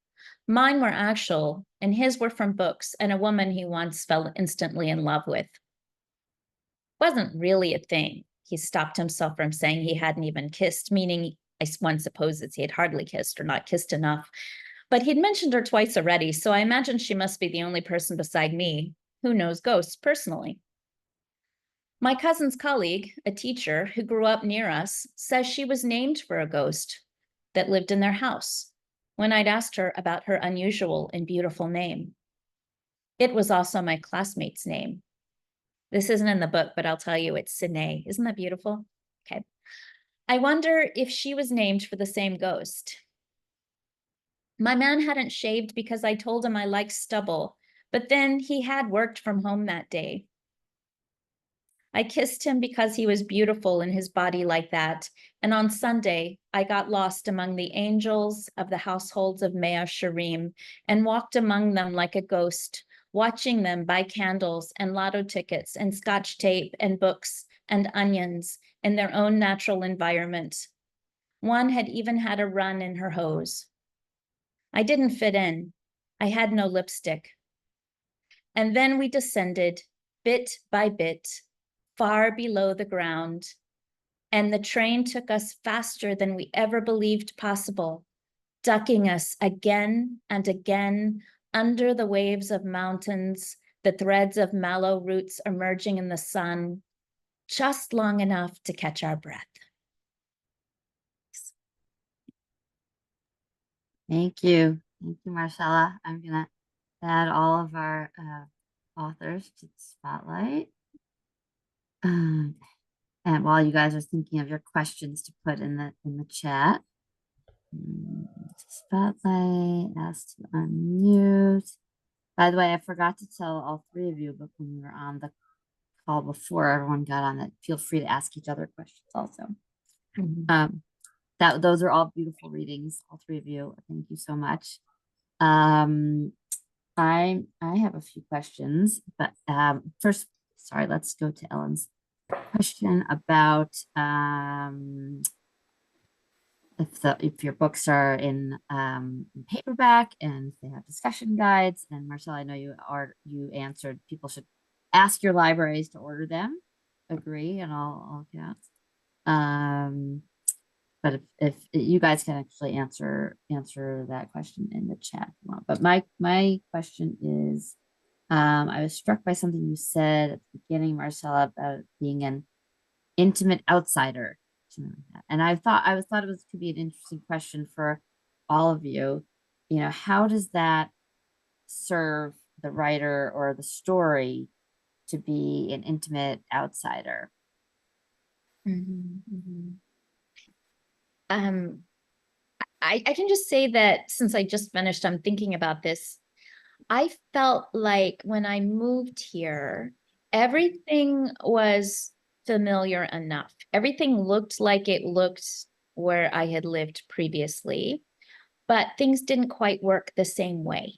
Mine were actual, and his were from books and a woman he once fell instantly in love with. Wasn't really a thing. He stopped himself from saying he hadn't even kissed, meaning one supposes he had hardly kissed or not kissed enough. But he'd mentioned her twice already, so I imagine she must be the only person beside me who knows ghosts personally. My cousin's colleague, a teacher who grew up near us, says she was named for a ghost that lived in their house when I'd asked her about her unusual and beautiful name. It was also my classmate's name. This isn't in the book, but I'll tell you it's Sine. Isn't that beautiful? Okay. I wonder if she was named for the same ghost. My man hadn't shaved because I told him I liked stubble, but then he had worked from home that day. I kissed him because he was beautiful in his body like that, and on Sunday, I got lost among the angels of the households of Mea Sharim and walked among them like a ghost, watching them buy candles and lotto tickets and scotch tape and books and onions in their own natural environment. One had even had a run in her hose. I didn't fit in. I had no lipstick. And then we descended, bit by bit, far below the ground, and the train took us faster than we ever believed possible, ducking us again and again under the waves of mountains, the threads of mallow roots emerging in the sun, just long enough to catch our breath. Thank you. Thank you, Marcela. I'm going to add all of our authors to the spotlight. And while you guys are thinking of your questions to put in the chat, spotlight, ask to unmute. By the way, I forgot to tell all 3 of you, but when we were on the call before everyone got on, that feel free to ask each other questions also. Those are all beautiful readings, all 3 of you. Thank you so much. I have a few questions, but first, sorry, let's go to Ellen's question about if your books are in paperback and they have discussion guides. And Marcella, I know you answered people should ask your libraries to order them. Agree, and I'll get out. But if you guys can actually answer that question in the chat if you want. But my question is, I was struck by something you said at the beginning, Marcella, about being an intimate outsider. And I thought it could be an interesting question for all of you. You know, how does that serve the writer or the story to be an intimate outsider? I can just say that since I just finished, I'm thinking about this. I felt like when I moved here, everything was familiar enough. Everything looked like it looked where I had lived previously, but things didn't quite work the same way.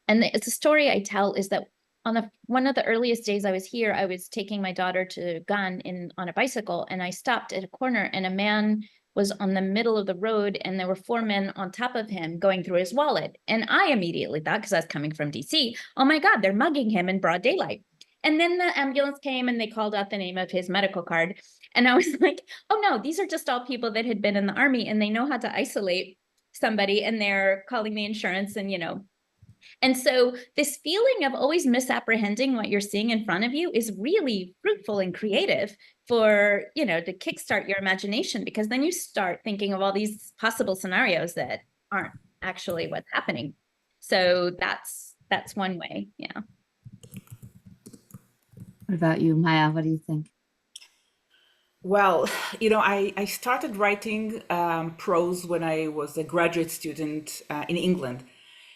And it's a story I tell is that on one of the earliest days I was here, I was taking my daughter to Gan on a bicycle, and I stopped at a corner, and a man was on the middle of the road, and there were 4 men on top of him going through his wallet. And I immediately thought, because I was coming from DC, oh my God, they're mugging him in broad daylight. And then the ambulance came and they called out the name of his medical card. And I was like, oh no, these are just all people that had been in the army and they know how to isolate somebody, and they're calling the insurance and, and so this feeling of always misapprehending what you're seeing in front of you is really fruitful and creative for, to kickstart your imagination, because then you start thinking of all these possible scenarios that aren't actually what's happening. So that's one way. Yeah. What about you, Maya? What do you think? Well, I started writing prose when I was a graduate student in England.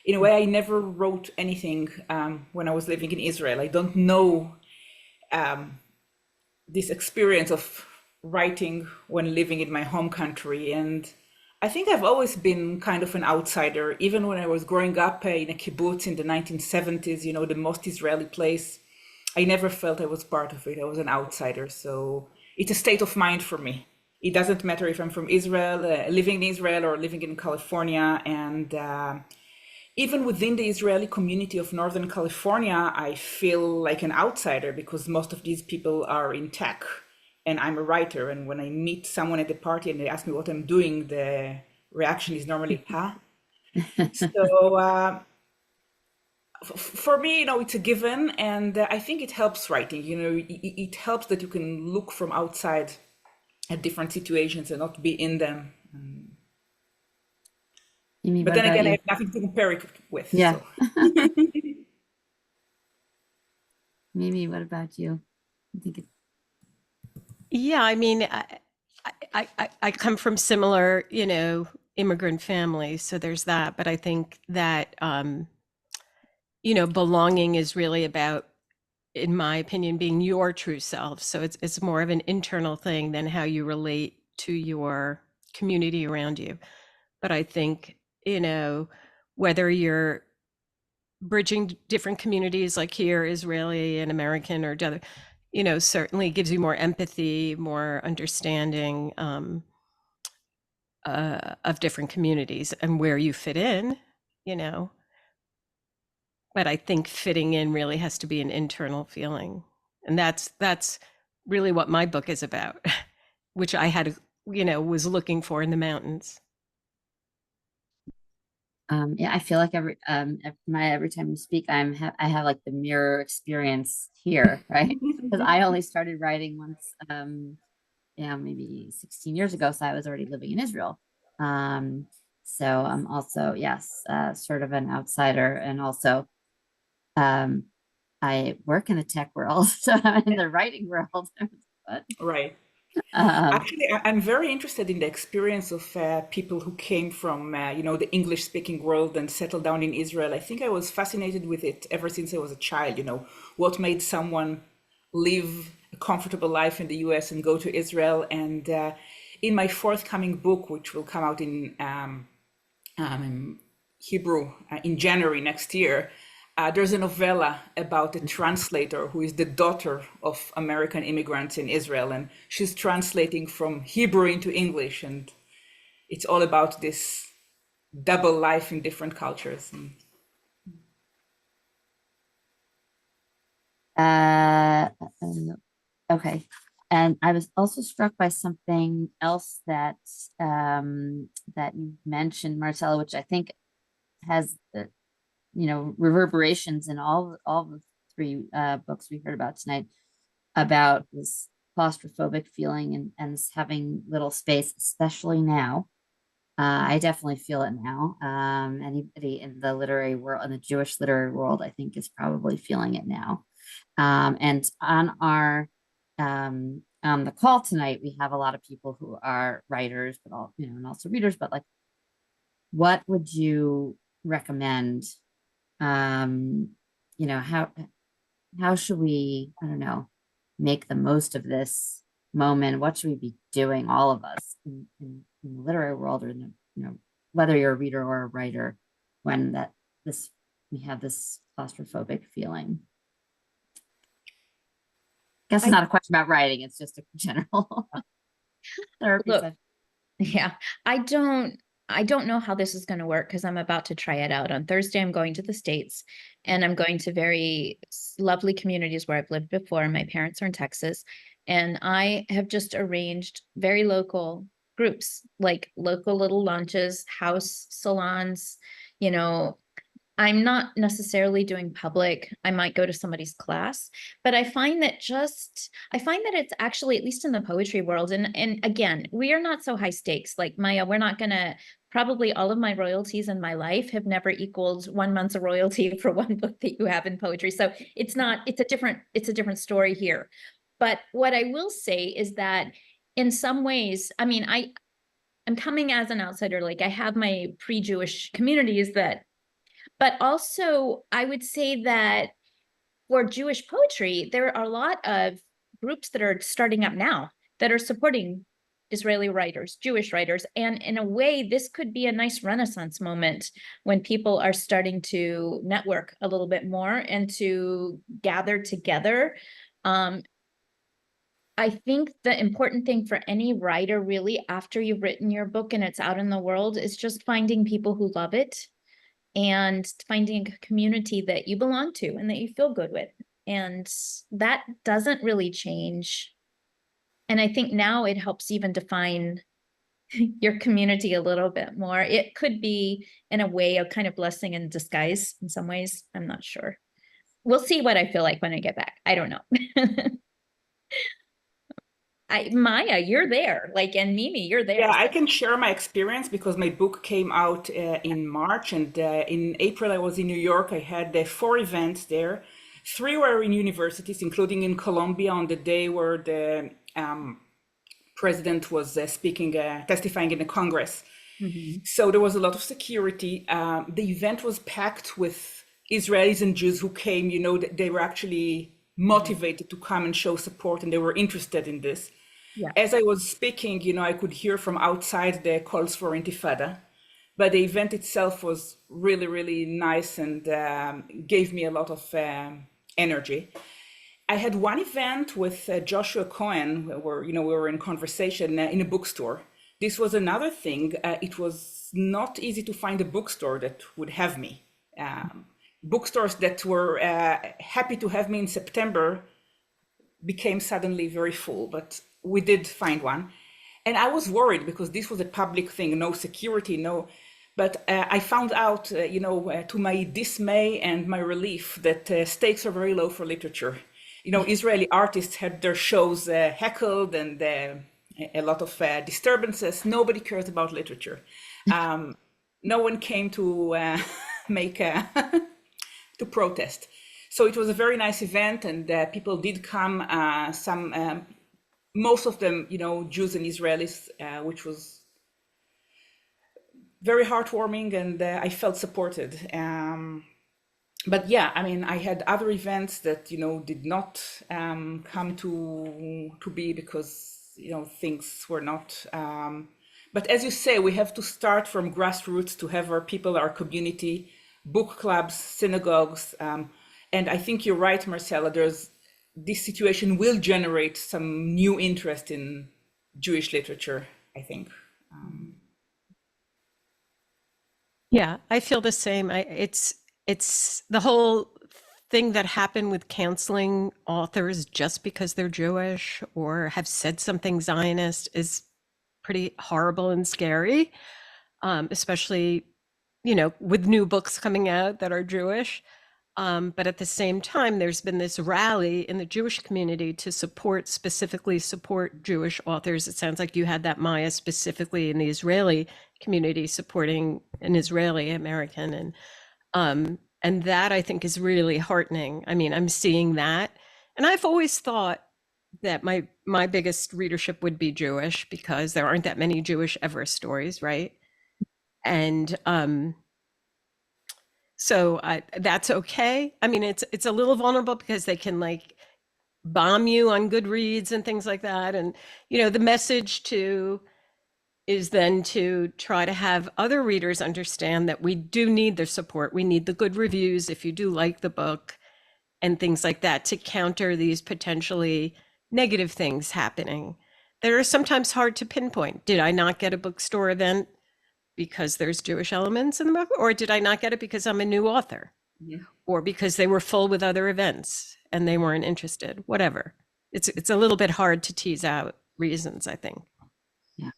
In a way, I never wrote anything when I was living in Israel. I don't know this experience of writing when living in my home country. And I think I've always been kind of an outsider, even when I was growing up in a kibbutz in the 1970s, the most Israeli place. I never felt I was part of it. I was an outsider. So it's a state of mind for me. It doesn't matter if I'm from Israel, living in Israel, or living in California. And even within the Israeli community of Northern California, I feel like an outsider because most of these people are in tech and I'm a writer. And when I meet someone at the party and they ask me what I'm doing, the reaction is normally, huh? So for me, it's a given. And I think it helps writing, it helps that you can look from outside at different situations and not be in them. But then again, I have nothing to compare it with. Yeah. So. Mimi, what about you? Yeah, I mean, I come from similar, immigrant families, so there's that. But I think that, belonging is really about, in my opinion, being your true self. So it's more of an internal thing than how you relate to your community around you. But I think, whether you're bridging different communities like here, Israeli and American or other, certainly gives you more empathy, more understanding of different communities and where you fit in, But I think fitting in really has to be an internal feeling. And that's really what my book is about, which I had, was looking for in the mountains. Yeah, I feel like every time you speak, I have like the mirror experience here, right? Because I only started writing once, maybe 16 years ago, so I was already living in Israel. So I'm also, yes, sort of an outsider, and also, I work in the tech world, so I'm in the writing world. But, right. Actually, I'm very interested in the experience of people who came from, the English-speaking world and settled down in Israel. I think I was fascinated with it ever since I was a child. What made someone live a comfortable life in the US and go to Israel. And in my forthcoming book, which will come out in Hebrew in January next year, there's a novella about a translator who is the daughter of American immigrants in Israel, and she's translating from Hebrew into English, and it's all about this double life in different cultures. Okay. And I was also struck by something else that that you mentioned, Marcela, which I think has reverberations in all the 3 books we heard about tonight, about this claustrophobic feeling and having little space, especially now. I definitely feel it now. Anybody in the literary world, in the Jewish literary world, I think is probably feeling it now. And on the call tonight, we have a lot of people who are writers, but all, and also readers. But like, what would you recommend? How should we, I don't know, make the most of this moment? What should we be doing, all of us in the literary world, or whether you're a reader or a writer, when this we have this claustrophobic feeling. Guess I- it's not a question about writing, it's just a general therapy Look, session. yeah, I don't know how this is going to work because I'm about to try it out. On Thursday, I'm going to the States and I'm going to very lovely communities where I've lived before. My parents are in Texas, and I have just arranged very local groups, like local little lunches, house salons, you know. I'm not necessarily doing public. I might go to somebody's class, but I find that it's actually, at least in the poetry world, and again, we are not so high stakes. Like Maya, we're not gonna, probably all of my royalties in my life have never equaled 1 month's of royalty for one book that you have in poetry. So it's not, it's a different story here. But what I will say is that in some ways, I mean, I'm coming as an outsider, like I have my pre-Jewish communities that, but also, I would say that for Jewish poetry, there are a lot of groups that are starting up now that are supporting Israeli writers, Jewish writers. And in a way, this could be a nice Renaissance moment when people are starting to network a little bit more and to gather together. I think the important thing for any writer, really, after you've written your book and it's out in the world, is just finding people who love it and finding a community that you belong to and that you feel good with. And that doesn't really change. And I think now it helps even define your community a little bit more. It could be, in a way, a kind of blessing in disguise in some ways. I'm not sure. We'll see what I feel like when I get back. I don't know. Maya, you're there. Like, and Mimi, you're there. Yeah, I can share my experience because my book came out in March, and in April I was in New York. I had 4 events there. 3 were in universities, including in Columbia on the day where the president was testifying in the Congress. Mhm. So there was a lot of security. The event was packed with Israelis and Jews who came. You know, they were actually motivated to come and show support, and they were interested in this. Yeah. As I was speaking, you know, I could hear from outside the calls for intifada, but the event itself was really, really nice and gave me a lot of energy. I had one event with Joshua Cohen where, you know, we were in conversation in a bookstore. This was another thing. It was not easy to find a bookstore that would have me. Bookstores that were happy to have me in September became suddenly very full, but we did find one. And I was worried because this was a public thing, no security, no. But I found out, to my dismay and my relief, that stakes are very low for literature. You know, Israeli artists had their shows heckled and a lot of disturbances. Nobody cares about literature. No one came to to protest. So it was a very nice event, and people did come. Most of them, you know, Jews and Israelis, which was very heartwarming, and I felt supported. But yeah, I mean, I had other events that, you know, did not come to be because, you know, things were not. But as you say, we have to start from grassroots to have our people, our community, book clubs, synagogues. And I think you're right, Marcela, this situation will generate some new interest in Jewish literature, I think. Yeah, I feel the same. It's the whole thing that happened with canceling authors just because they're Jewish or have said something Zionist is pretty horrible and scary, especially, you know, with new books coming out that are Jewish. But at the same time, there's been this rally in the Jewish community to specifically support Jewish authors. It sounds like you had that, Maya, specifically in the Israeli community supporting an Israeli American. And that I think is really heartening. I mean, I'm seeing that. And I've always thought that my biggest readership would be Jewish because there aren't that many Jewish Everest stories, right? And so that's okay. I mean, it's a little vulnerable because they can like bomb you on Goodreads and things like that. And, you know, the message to is then to try to have other readers understand that we do need their support. We need the good reviews if you do like the book and things like that to counter these potentially negative things happening that are sometimes hard to pinpoint. Did I not get a bookstore event because there's Jewish elements in the book? Or did I not get it because I'm a new author? Mhm. Or because they were full with other events and they weren't interested? Whatever. It's a little bit hard to tease out reasons, I think. Yeah,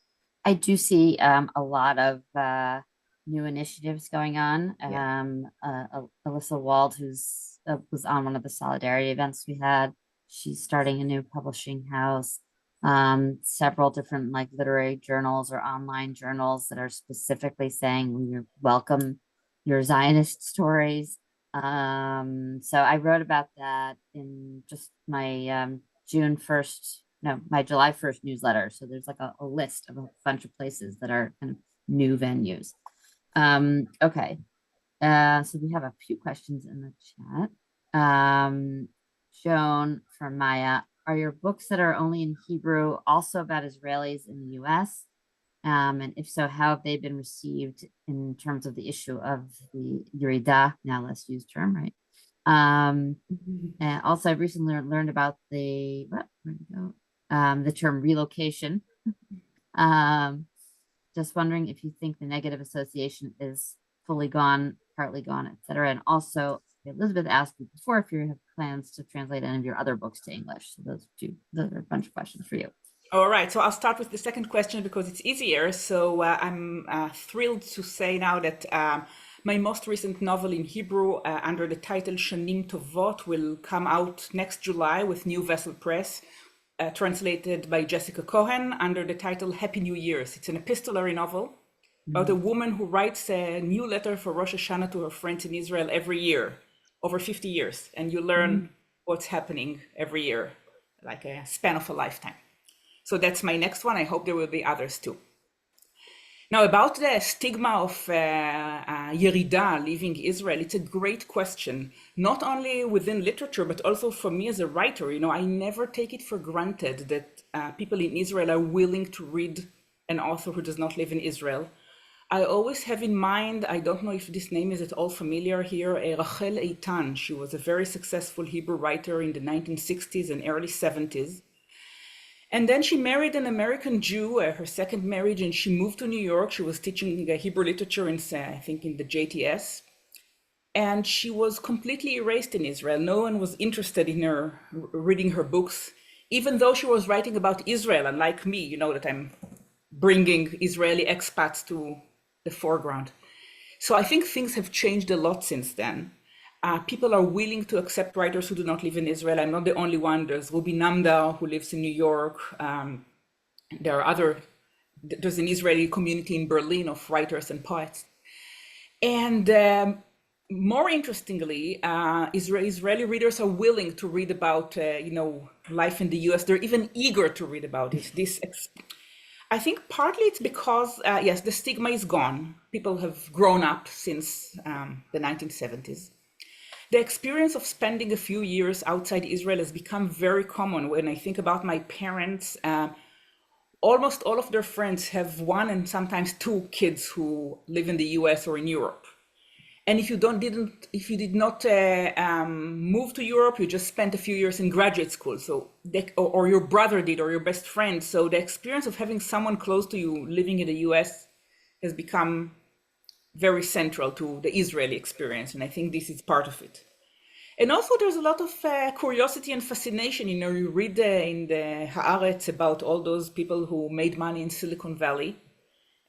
I do see a lot of new initiatives going on. Yeah. Alyssa Wald, who's was on one of the solidarity events we had, she's starting a new publishing house. Several different like literary journals or online journals that are specifically saying we welcome your Zionist stories. So I wrote about that in just my June 1st, no, my July 1st newsletter. So there's like a list of a bunch of places that are kind of new venues. Okay. So we have a few questions in the chat. Joan from Maya, are your books that are only in Hebrew also about Israelis in the US? And if so, how have they been received in terms of the issue of the Yerida, now less used term, right? And also, I've recently learned about the, where'd it go? The term relocation. Just wondering if you think the negative association is fully gone, partly gone, etc. And also, Elizabeth asked you before if you have plans to translate any of your other books to English. So those are a bunch of questions for you. All right, so I'll start with the second question because it's easier. So I'm thrilled to say now that my most recent novel in Hebrew under the title Shanim Tovot will come out next July with New Vessel Press, translated by Jessica Cohen under the title Happy New Year's. It's an epistolary novel about a woman who writes a new letter for Rosh Hashanah to her friends in Israel every year, over 50 years. And you learn what's happening every year, like a span of a lifetime. So that's my next one. I hope there will be others too. Now, about the stigma of Yerida leaving Israel, it's a great question, not only within literature, but also for me as a writer. You know, I never take it for granted that people in Israel are willing to read an author who does not live in Israel. I always have in mind, I don't know if this name is at all familiar here, Rachel Eitan. She was a very successful Hebrew writer in the 1960s and early 70s. And then she married an American Jew, her second marriage, and she moved to New York. She was teaching Hebrew literature in, I think, in the JTS. And she was completely erased in Israel. No one was interested in her reading her books, even though she was writing about Israel. And like me, you know that I'm bringing Israeli expats to the foreground. So I think things have changed a lot since then. People are willing to accept writers who do not live in Israel. I'm not the only one. There's Ruby Namdar, who lives in New York. There's an Israeli community in Berlin of writers and poets. And more interestingly, Israeli readers are willing to read about, life in the US. They're even eager to read about it. I think partly it's because, yes, the stigma is gone. People have grown up since the 1970s. The experience of spending a few years outside Israel has become very common. When I think about my parents, almost all of their friends have one and sometimes two kids who live in the US or in Europe. And if you did not move to Europe, you just spent a few years in graduate school. So, or your brother did, or your best friend. So the experience of having someone close to you living in the US has become very central to the Israeli experience. And I think this is part of it. And also there's a lot of curiosity and fascination. You know, you read in the Haaretz about all those people who made money in Silicon Valley,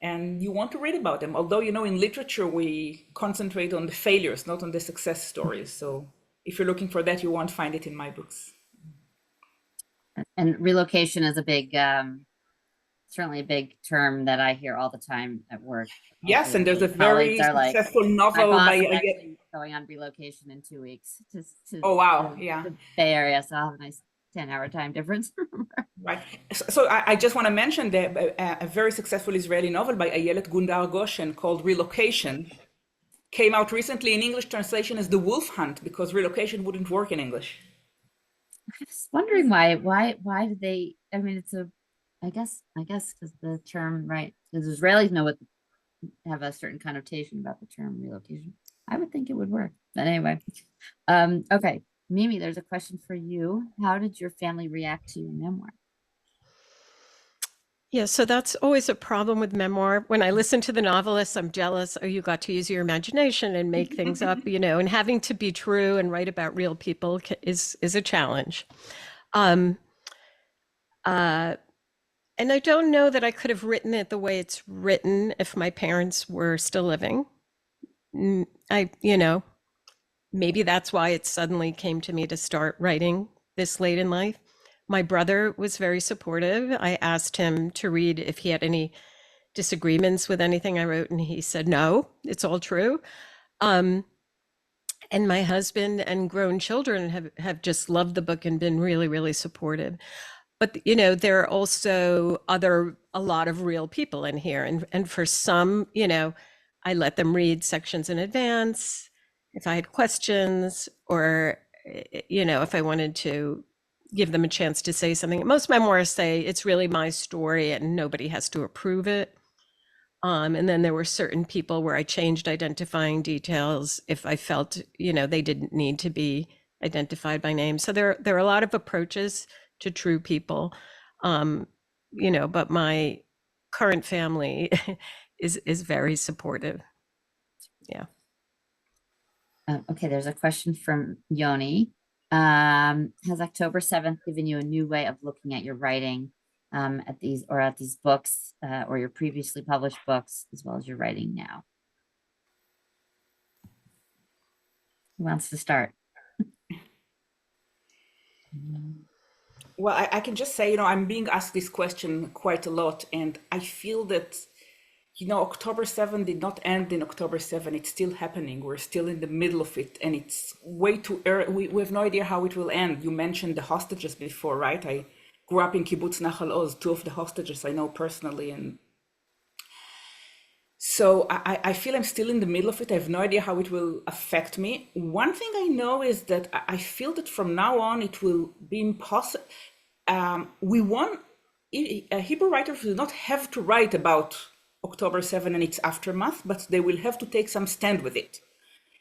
and you want to read about them. Although, you know, in literature, we concentrate on the failures, not on the success stories. So if you're looking for that, you won't find it in my books. And relocation is a big, certainly a big term that I hear all the time at work. Yes, and there's a very successful novel by going on relocation in 2 weeks to oh wow, yeah, the Bay Area, so I'll have a nice 10-hour time difference. Right. So I just want to mention a very successful Israeli novel by Ayelet Gundar Goshen called Relocation came out recently in English translation as The Wolf Hunt, because relocation wouldn't work in English. I was wondering why did they, I mean, I guess because the term, right, because Israelis know what have a certain connotation about the term relocation. I would think it would work. But anyway, okay, Mimi, there's a question for you. How did your family react to your memoir? Yeah, so that's always a problem with memoir. When I listen to the novelists, I'm jealous. Oh, you got to use your imagination and make things up, and having to be true and write about real people is a challenge. Um, and I don't know that I could have written it the way it's written if my parents were still living. Maybe that's why it suddenly came to me to start writing this late in life. My brother was very supportive. I asked him to read if he had any disagreements with anything I wrote, and he said, no, it's all true. And my husband and grown children have just loved the book and been really, really supportive. But, there are also a lot of real people in here. And for some, I let them read sections in advance if I had questions, or, if I wanted to give them a chance to say something. Most memoirs say it's really my story and nobody has to approve it. And then there were certain people where I changed identifying details if I felt, they didn't need to be identified by name. So there are a lot of approaches to true people, but my current family is very supportive. Yeah. Okay, there's a question from Yoni. Has October 7th given you a new way of looking at your writing at these books or your previously published books, as well as your writing now? Who wants to start? Well, I can just say, I'm being asked this question quite a lot, and I feel that, October 7 did not end in October 7. It's still happening. We're still in the middle of it, and it's way too early. We have no idea how it will end. You mentioned the hostages before, right? I grew up in Kibbutz Nachal Oz. Two of the hostages I know personally, and so I feel I'm still in the middle of it. I have no idea how it will affect me. One thing I know is that I feel that from now on it will be impossible. Hebrew writers do not have to write about October 7 and its aftermath, but they will have to take some stand with it.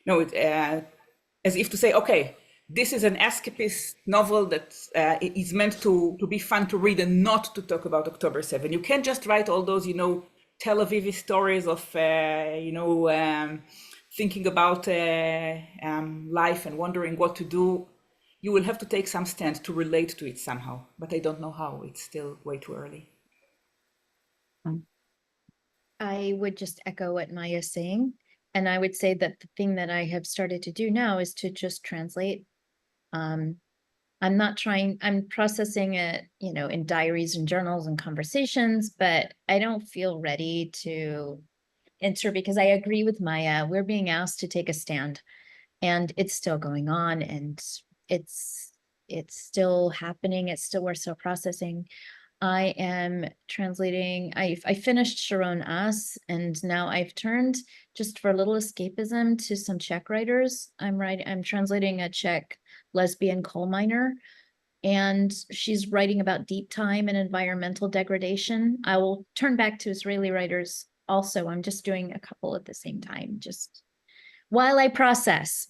As if to say, okay, this is an escapist novel that is meant to be fun to read and not to talk about October 7. You can't just write all those, Tel Aviv stories of, thinking about life and wondering what to do. You will have to take some stand to relate to it somehow, but I don't know how. It's still way too early. I would just echo what Maya's saying. And I would say that the thing that I have started to do now is to just translate. I'm processing it, in diaries and journals and conversations, but I don't feel ready to enter because I agree with Maya. We're being asked to take a stand and it's still going on and it's still happening. We're still processing. I am translating, I finished Sharon As, and now I've turned just for a little escapism to some Czech writers. I'm translating a Czech lesbian coal miner, and she's writing about deep time and environmental degradation. I will turn back to Israeli writers also. I'm just doing a couple at the same time, just while I process.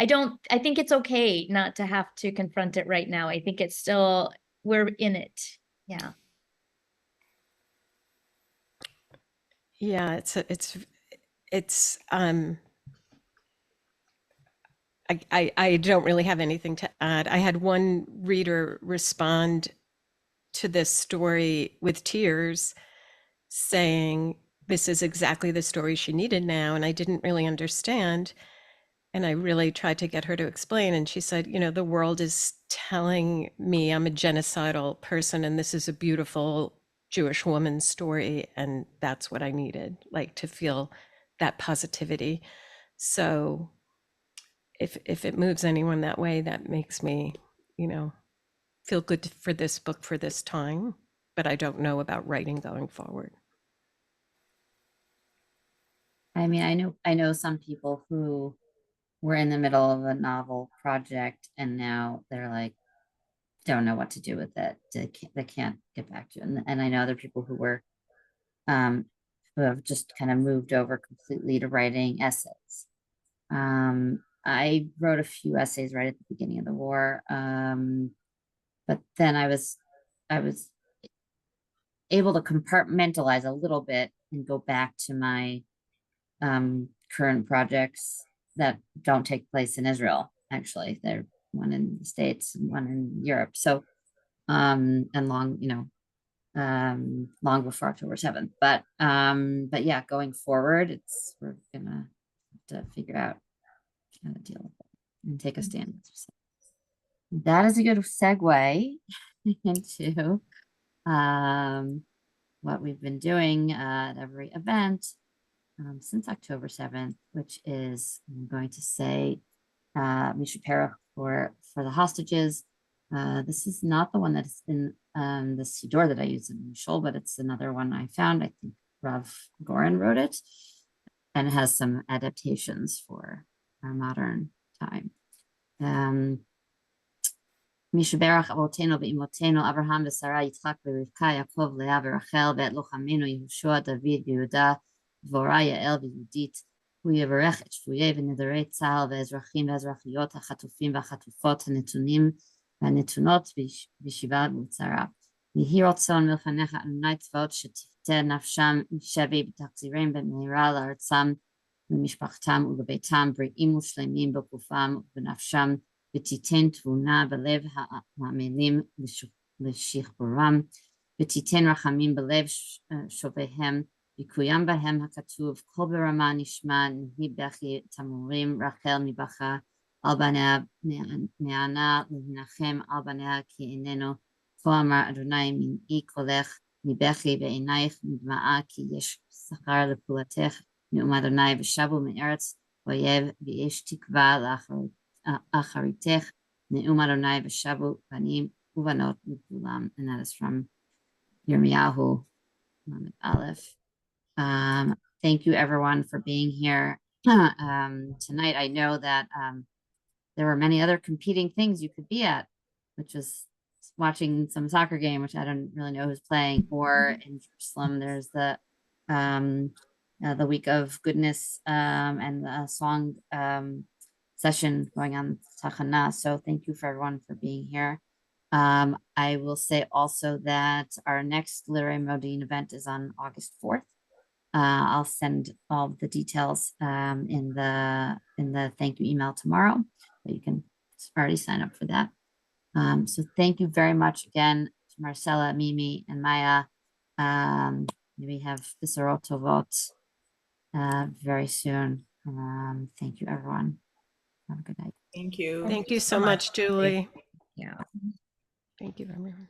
I think it's okay not to have to confront it right now. I think it's still, we're in it. Yeah. Yeah, I don't really have anything to add. I had one reader respond to this story with tears saying, this is exactly the story she needed now. And I didn't really understand. And I really tried to get her to explain. And she said, the world is telling me I'm a genocidal person, and this is a beautiful Jewish woman's story. And that's what I needed, like to feel that positivity. So if it moves anyone that way, that makes me, feel good for this book for this time. But I don't know about writing going forward. I mean, I know some people who were in the middle of a novel project and now they're like, don't know what to do with it. They can't get back to it. And I know other people who were who have just kind of moved over completely to writing essays. I wrote a few essays right at the beginning of the war, but then I was able to compartmentalize a little bit and go back to my current projects that don't take place in Israel. Actually, they're one in the States and one in Europe. So, and long, long before October 7th. But yeah, going forward, we're gonna have to figure out how to deal with it and take a stand. That is a good segue into what we've been doing at every event since October 7th, which is, I'm going to say, Mishaperach for the hostages. This is not the one that's in the Siddur that I use in Mishol, but it's another one I found. I think Rav Goren wrote it, and it has some adaptations for our modern time. Mishaberach Avotenu ve'imotenu Abraham v'Sarah Yitzchak v'Rivka Yaakov Leah v'Rachel ve'et Lochamenu Yehoshua David v'Yehuda Dvorah Yael v'Yudit הוא יברך את שבויי ונעדרי צה"ל והאזרחים והאזרחיות החטופים והחטופות הנתונים והנתונות בישיבה ובצרה. יהי רצון מלפניך אדוני צבאות שתפתה נפשם משבי ותחזירם במהרה לארצם למשפחתם ולביתם בריאים ושלמים בגופם ובנפשם ותיתן תבונה בלב העמלים לשחרורם ותיתן רחמים בלב שוביהם יקוים בהם הכתוב כל ברמה נשמע נהי בכי תמורים רחל מבכה על בניה נענה להנחם על בניה כי איננו כה אמר אדוני מנעי קולך מבכי בעינייך מדמעה כי יש שכר לפעולתך נאום אדוני ושבו מארץ אויב ויש תקווה לאחריתך נאום אדוני ושבו בנים ובנות מכולם. And that is from Yirmiyahu Aleph. Thank you everyone for being here tonight. I know that there were many other competing things you could be at, which was watching some soccer game, which I don't really know who's playing, or in Jerusalem there's the week of goodness and the song session going on Tachana. So thank you for everyone for being here. I will say also that our next Literary Modiin event is on August 4th. I'll send all the details in the thank you email tomorrow, but you can already sign up for that. So thank you very much again to Marcela, Mimi, and Maya. We have Viserot Tovot very soon. Thank you, everyone. Have a good night. Thank you. Thank you so much, Julie. Yeah. Thank you, everyone.